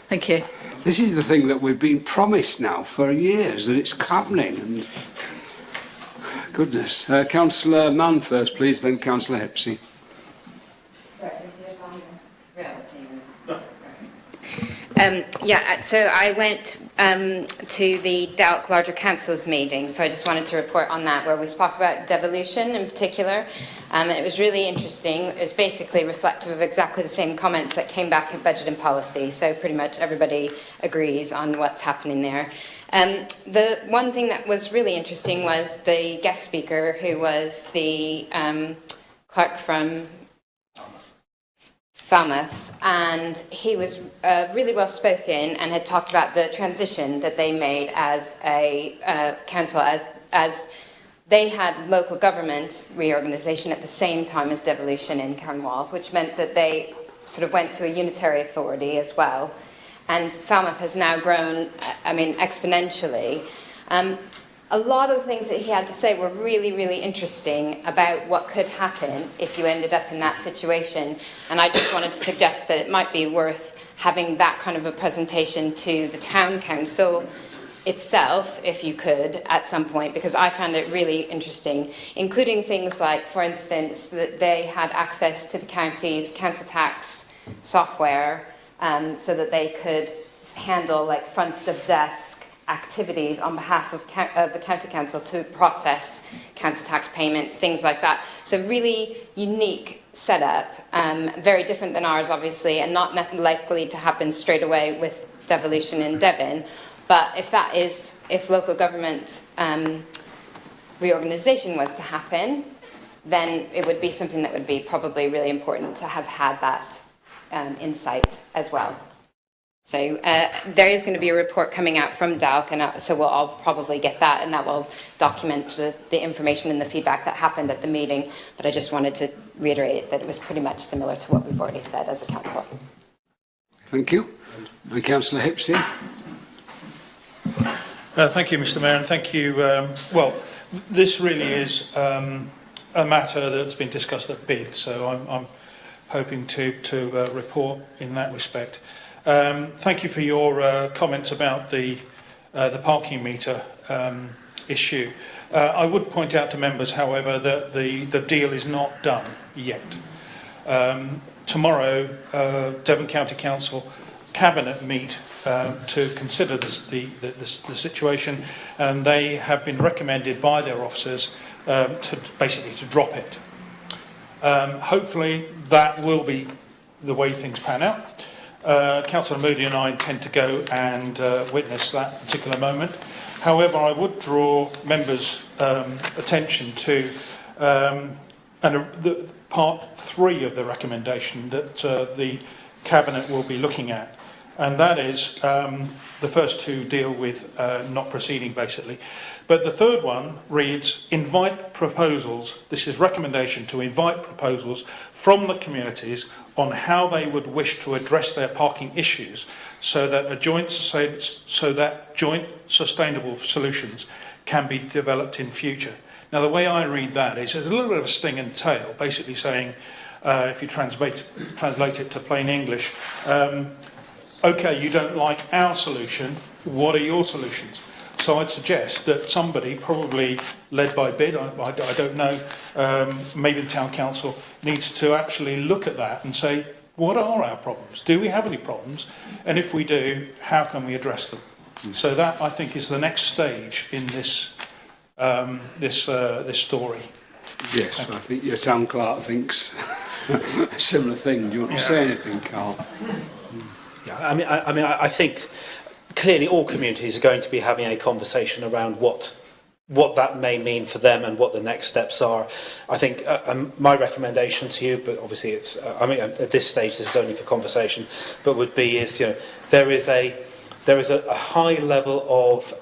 Thank you. This is the thing that we've been promised now for years, that it's happening. And goodness. Councillor Mann first, please, then Councillor Hepsey. So I went to the Dalk Larger Councils meeting, so I just wanted to report on that, where we spoke about devolution in particular, and it was really interesting. It was basically reflective of exactly the same comments that came back in budget and policy, so pretty much everybody agrees on what's happening there. The one thing that was really interesting was the guest speaker, who was the clerk from Falmouth, and he was really well spoken and had talked about the transition that they made as a council, as they had local government reorganisation at the same time as devolution in Cornwall, which meant that they sort of went to a unitary authority as well. And Falmouth has now grown, exponentially. A lot of the things that he had to say were really, really interesting about what could happen if you ended up in that situation. And I just wanted to suggest that it might be worth having that kind of a presentation to the town council itself, if you could, at some point, because I found it really interesting, including things like, for instance, that they had access to the county's council tax software, so that they could handle like front of desk activities on behalf of the county council to process council tax payments, things like that. So really unique setup, very different than ours, obviously, and not likely to happen straight away with devolution in Devon. But if local government reorganisation was to happen, then it would be something that would be probably really important to have had that insight as well. So there is going to be a report coming out from Dalk, and so we'll all probably get that, and that will document the information and the feedback that happened at the meeting. But I just wanted to reiterate that it was pretty much similar to what we've already said as a council. Thank you. And Councillor Hipsey. Thank you, Mr. Mayor, and thank you. This really is a matter that's been discussed at BID, so I'm hoping to report in that respect. Thank you for your comments about the parking meter issue. I would point out to members, however, that the deal is not done yet. Tomorrow, Devon County Council Cabinet meet to consider the situation, and they have been recommended by their officers to drop it. Hopefully, that will be the way things pan out. Councillor Moody and I intend to go and witness that particular moment. However, I would draw members' attention to the part 3 of the recommendation that the Cabinet will be looking at. And that is, the first two deal with not proceeding, basically. But the third one reads, invite proposals. This is recommendation to invite proposals from the communities on how they would wish to address their parking issues so that joint sustainable solutions can be developed in future. Now, the way I read that is there's a little bit of a sting in the tail, basically saying, if you translate it to plain English, okay, you don't like our solution, what are your solutions? So I'd suggest that somebody, probably led by BID, I don't know, maybe the town council, needs to actually look at that and say, what are our problems? Do we have any problems? And if we do, how can we address them? So that, I think, is the next stage in this this story. Yes, I think your town clerk thinks a similar thing. Do you want to say anything, Carl? Yeah, I think clearly all communities are going to be having a conversation around what that may mean for them and what the next steps are. I think my recommendation to you, but obviously it's, at this stage this is only for conversation, but would be there is There is a high level of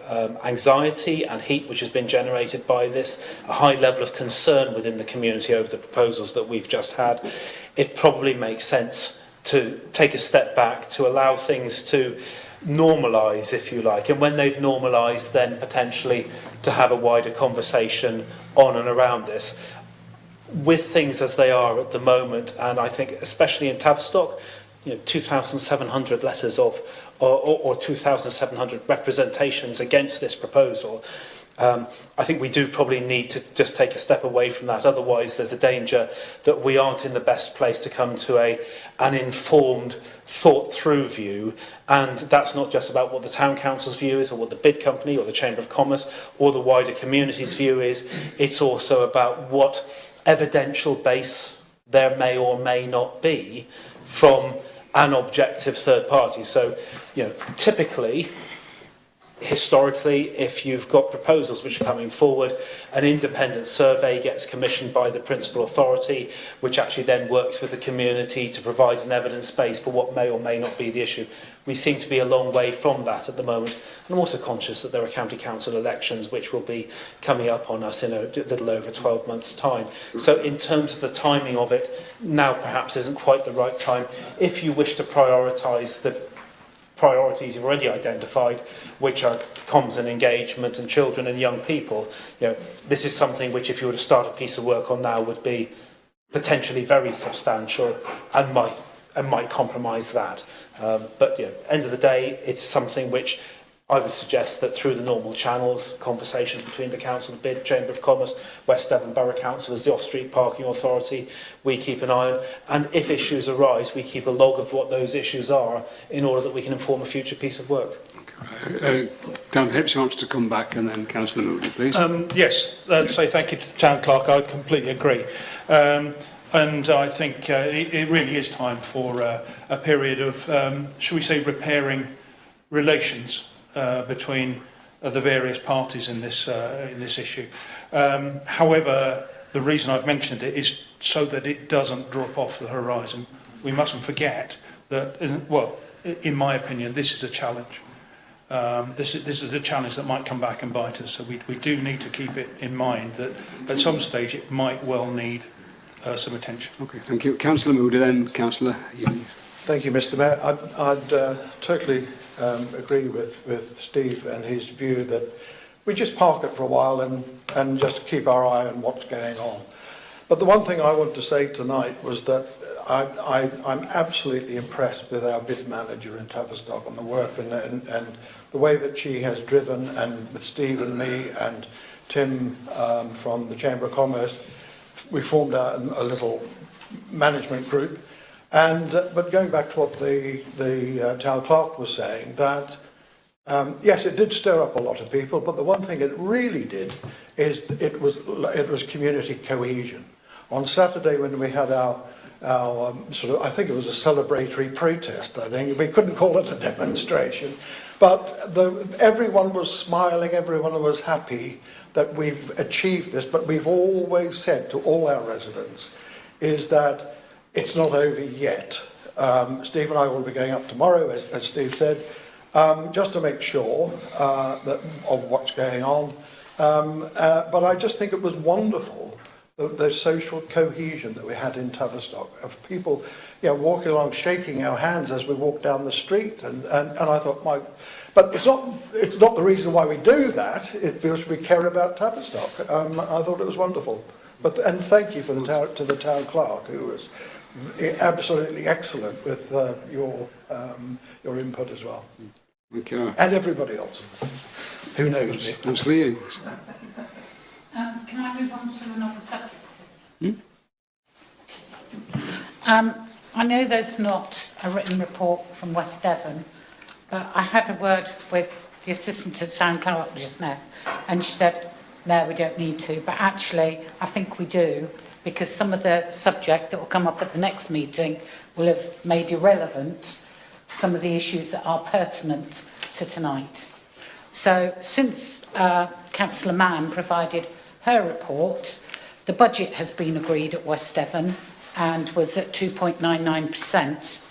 anxiety and heat which has been generated by this, a high level of concern within the community over the proposals that we've just had. It probably makes sense to take a step back, to allow things to normalise, if you like, and when they've normalised, then potentially to have a wider conversation on and around this. With things as they are at the moment, and I think especially in Tavistock, 2,700 letters of, or 2,700 representations against this proposal, I think we do probably need to just take a step away from that. Otherwise, there's a danger that we aren't in the best place to come to an informed, thought-through view. And that's not just about what the Town Council's view is, or what the bid company, or the Chamber of Commerce, or the wider community's view is. It's also about what evidential base there may or may not be from an objective third party. So, typically, historically, if you've got proposals which are coming forward, an independent survey gets commissioned by the principal authority, which actually then works with the community to provide an evidence base for what may or may not be the issue. We seem to be a long way from that at the moment. And I'm also conscious that there are county council elections which will be coming up on us in a little over 12 months' time. So in terms of the timing of it, now perhaps isn't quite the right time. If you wish to prioritise the priorities you've already identified, which are comms and engagement and children and young people, this is something which, if you were to start a piece of work on now, would be potentially very substantial and might compromise that. But end of the day, it's something which I would suggest that through the normal channels, conversations between the Council, the BID, Chamber of Commerce, West Devon Borough Council as the off-street parking authority, we keep an eye on. And if issues arise, we keep a log of what those issues are in order that we can inform a future piece of work. Dan Hipps wants to come back, and then Councillor Moody, please. Yes, say thank you to the Town Clerk. I completely agree. And I think it really is time for a period of, shall we say, repairing relations between the various parties in this issue. However, the reason I've mentioned it is so that it doesn't drop off the horizon. We mustn't forget that, well, in my opinion, this is a challenge. This is a challenge that might come back and bite us. So we do need to keep it in mind that at some stage it might well need some attention. Okay, thank you. Councillor Moody, then Councillor Ewing. Thank you, Mr. Mayor. I'd totally agree with Steve and his view that we just park it for a while and just keep our eye on what's going on. But the one thing I wanted to say tonight was that I'm absolutely impressed with our bid manager in Tavistock and the work and the way that she has driven, and with Steve and me and Tim from the Chamber of Commerce, we formed a little management group. And but going back to what the town clerk was saying, that yes, it did stir up a lot of people, but the one thing it really did is it was community cohesion. On Saturday, when we had our sort of, I think it was a celebratory protest, I think. We couldn't call it a demonstration. But everyone was smiling, everyone was happy that we've achieved this. But we've always said to all our residents is that it's not over yet. Steve and I will be going up tomorrow, as Steve said, just to make sure of what's going on. But I just think it was wonderful, the social cohesion that we had in Tavistock, of people walking along, shaking our hands as we walk down the street. And I thought, but it's not the reason why we do that. It's because we care about Tavistock. I thought it was wonderful. And thank you to the town clerk, who was absolutely excellent with your input as well. Thank you. And everybody else who knows me. Absolutely. Can I move on to another subject, please? I know there's not a written report from West Devon, but I had a word with the assistant to the town clerk just now, and she said, no, we don't need to. But actually, I think we do, because some of the subject that will come up at the next meeting will have made irrelevant some of the issues that are pertinent to tonight. So since Councillor Mann provided her report, the budget has been agreed at West Devon and was at 2.99%.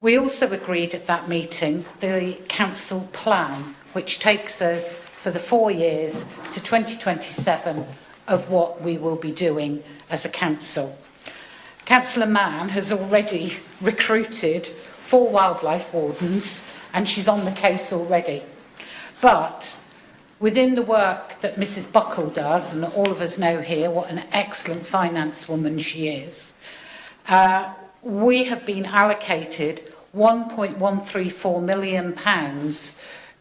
We also agreed at that meeting the council plan, which takes us for the 4 years to 2027 of what we will be doing as a council. Councillor Mann has already recruited 4 wildlife wardens, and she's on the case already. But within the work that Mrs Buckle does, and all of us know here what an excellent finance woman she is, we have been allocated £1.134 million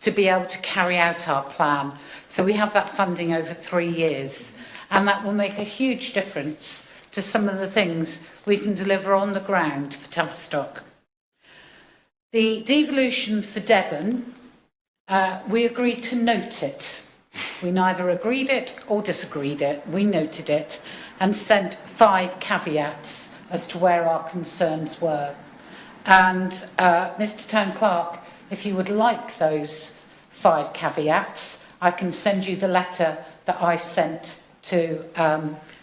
to be able to carry out our plan. So we have that funding over 3 years, and that will make a huge difference to some of the things we can deliver on the ground for Tavistock. The devolution for Devon, we agreed to note it. We neither agreed it or disagreed it. We noted it and sent 5 caveats as to where our concerns were. And Mr Town Clerk, if you would like those 5 caveats, I can send you the letter that I sent to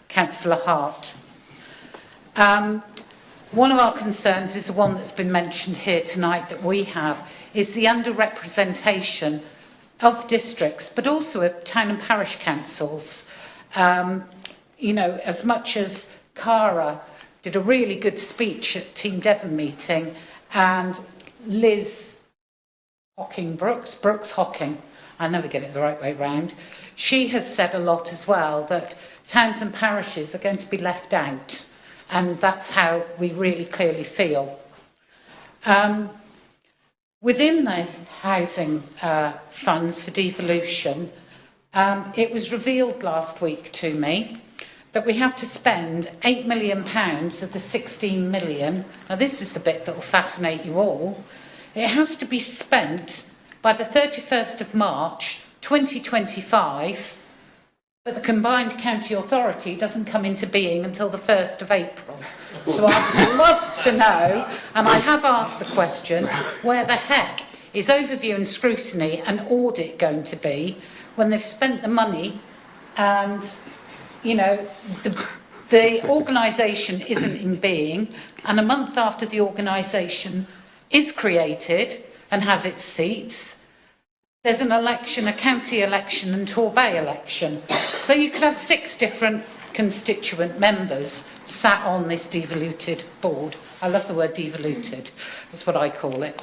Councillor Hart. One of our concerns is the one that's been mentioned here tonight that we have, is the underrepresentation of districts, but also of town and parish councils. You know, as much as Cara did a really good speech at Team Devon meeting, and Liz Brooks Hocking, I never get it the right way round, she has said a lot as well, that towns and parishes are going to be left out, and that's how we really clearly feel. Within the housing funds for devolution, it was revealed last week to me that we have to spend £8 million of the 16 million. Now this is the bit that will fascinate you all. It has to be spent by the 31st of March 2025, but the combined county authority doesn't come into being until the 1st of April. So I'd love to know, and I have asked the question, where the heck is overview and scrutiny and audit going to be when they've spent the money and, you know, the organisation isn't in being, and a month after the organisation is created and has its seats, there's an election, a county election and Torbay election. So you could have 6 different constituent members sat on this devoluted board. I love the word devoluted, that's what I call it.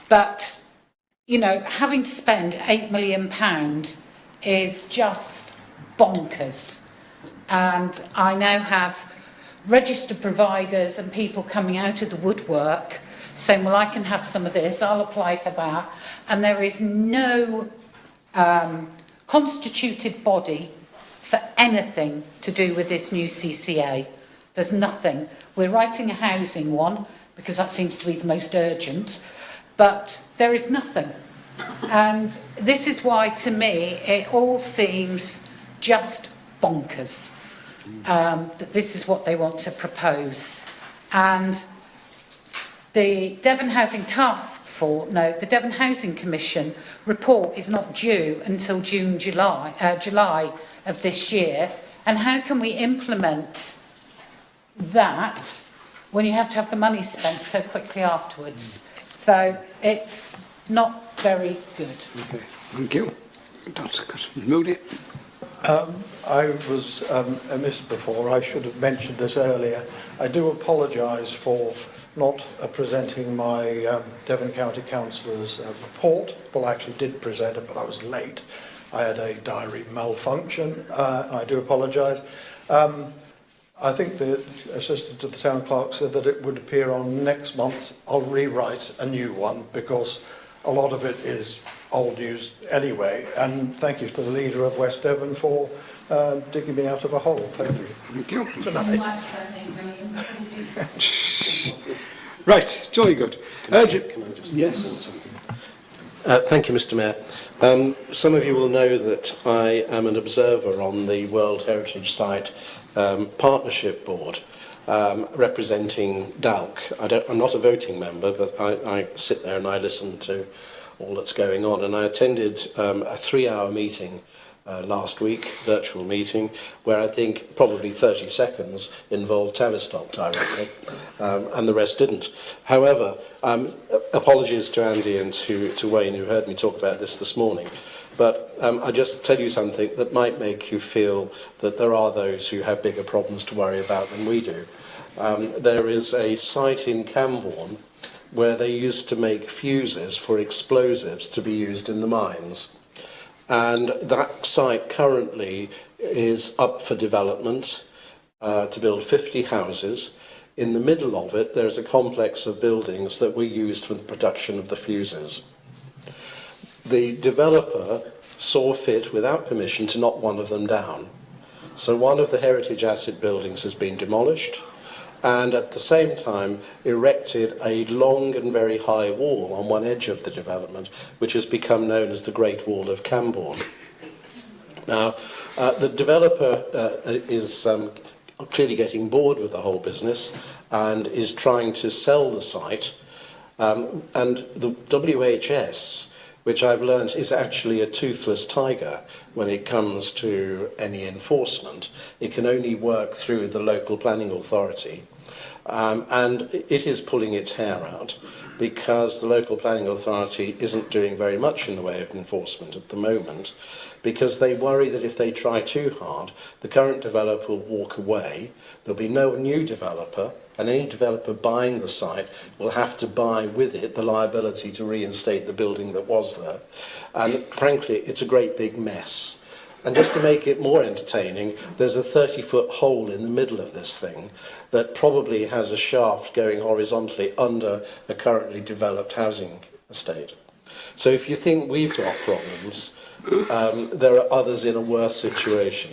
But, you know, having to spend £8 million is just bonkers. And I now have registered providers and people coming out of the woodwork saying, well, I can have some of this, I'll apply for that. And there is no constituted body for anything to do with this new CCA. There's nothing. We're writing a housing one because that seems to be the most urgent, but there is nothing. And this is why, to me, it all seems just bonkers, that this is what they want to propose. And the Devon Housing the Devon Housing Commission report is not due until July of this year. And how can we implement that when you have to have the money spent so quickly afterwards? So it's not very good. Okay, thank you. Dr. Moody. I was amiss before. I should have mentioned this earlier. I do apologise for not presenting my Devon County Councillor's report. Well, I actually did present it, but I was late. I had a diary malfunction. I do apologise. I think the assistant to the town clerk said that it would appear on next month. I'll rewrite a new one because a lot of it is old news anyway. And thank you to the leader of West Devon for digging me out of a hole. Thank you. Thank you. Tonight. Right, jolly good. Urgent. Can I just yes. Something? Thank you, Mr. Mayor. Some of you will know that I am an observer on the World Heritage Site Partnership Board, representing DALC. I'm not a voting member, but I sit there and I listen to all that's going on. And I attended a 3-hour meeting last week, virtual meeting, where I think probably 30 seconds involved Tavistock directly, and the rest didn't. However, apologies to Andy and to Wayne, who heard me talk about this morning, but I'll just tell you something that might make you feel that there are those who have bigger problems to worry about than we do. There is a site in Cambourne where they used to make fuses for explosives to be used in the mines. And that site currently is up for development to build 50 houses. In the middle of it, there's a complex of buildings that were used for the production of the fuses. The developer saw fit, without permission, to knock one of them down. So one of the heritage asset buildings has been demolished, and at the same time erected a long and very high wall on one edge of the development, which has become known as the Great Wall of Cambourne. Now, the developer is clearly getting bored with the whole business and is trying to sell the site, and the WHS, which I've learnt is actually a toothless tiger when it comes to any enforcement. It can only work through the local planning authority. And it is pulling its hair out because the local planning authority isn't doing very much in the way of enforcement at the moment, because they worry that if they try too hard, the current developer will walk away, there'll be no new developer, and any developer buying the site will have to buy with it the liability to reinstate the building that was there. And frankly, it's a great big mess. And just to make it more entertaining, there's a 30-foot hole in the middle of this thing that probably has a shaft going horizontally under a currently developed housing estate. So if you think we've got problems, there are others in a worse situation.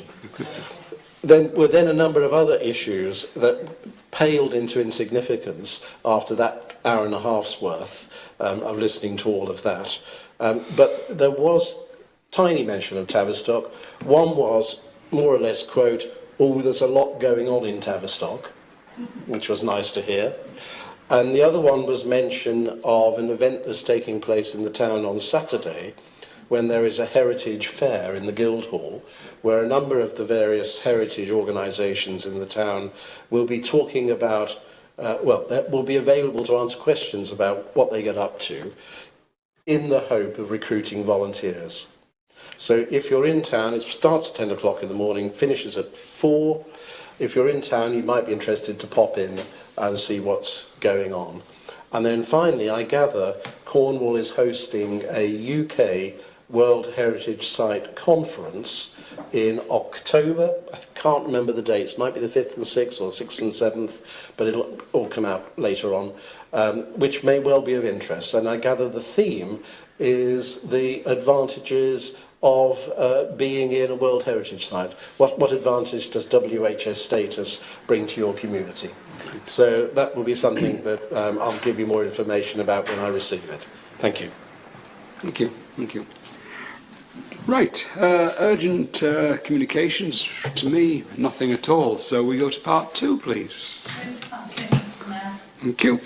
Then were then a number of other issues that paled into insignificance after that hour and a half's worth of listening to all of that. But there was tiny mention of Tavistock. One was more or less, quote, "Oh, there's a lot going on in Tavistock," which was nice to hear. And the other one was mention of an event that's taking place in the town on Saturday, when there is a heritage fair in the Guildhall, where a number of the various heritage organisations in the town will be talking about, that will be available to answer questions about what they get up to, in the hope of recruiting volunteers. So if you're in town, it starts at 10 o'clock in the morning, finishes at 4. If you're in town, you might be interested to pop in and see what's going on. And then finally, I gather Cornwall is hosting a UK World Heritage Site Conference in October. I can't remember the dates. It might be the 5th and 6th or 6th and 7th, but it'll all come out later on, which may well be of interest. And I gather the theme is the advantages of being in a World Heritage Site. What advantage does WHS status bring to your community? So that will be something that I'll give you more information about when I receive it. Thank you. Thank you. Thank you. Right, urgent communications, to me, nothing at all. So we go to part 2, please. Thank you.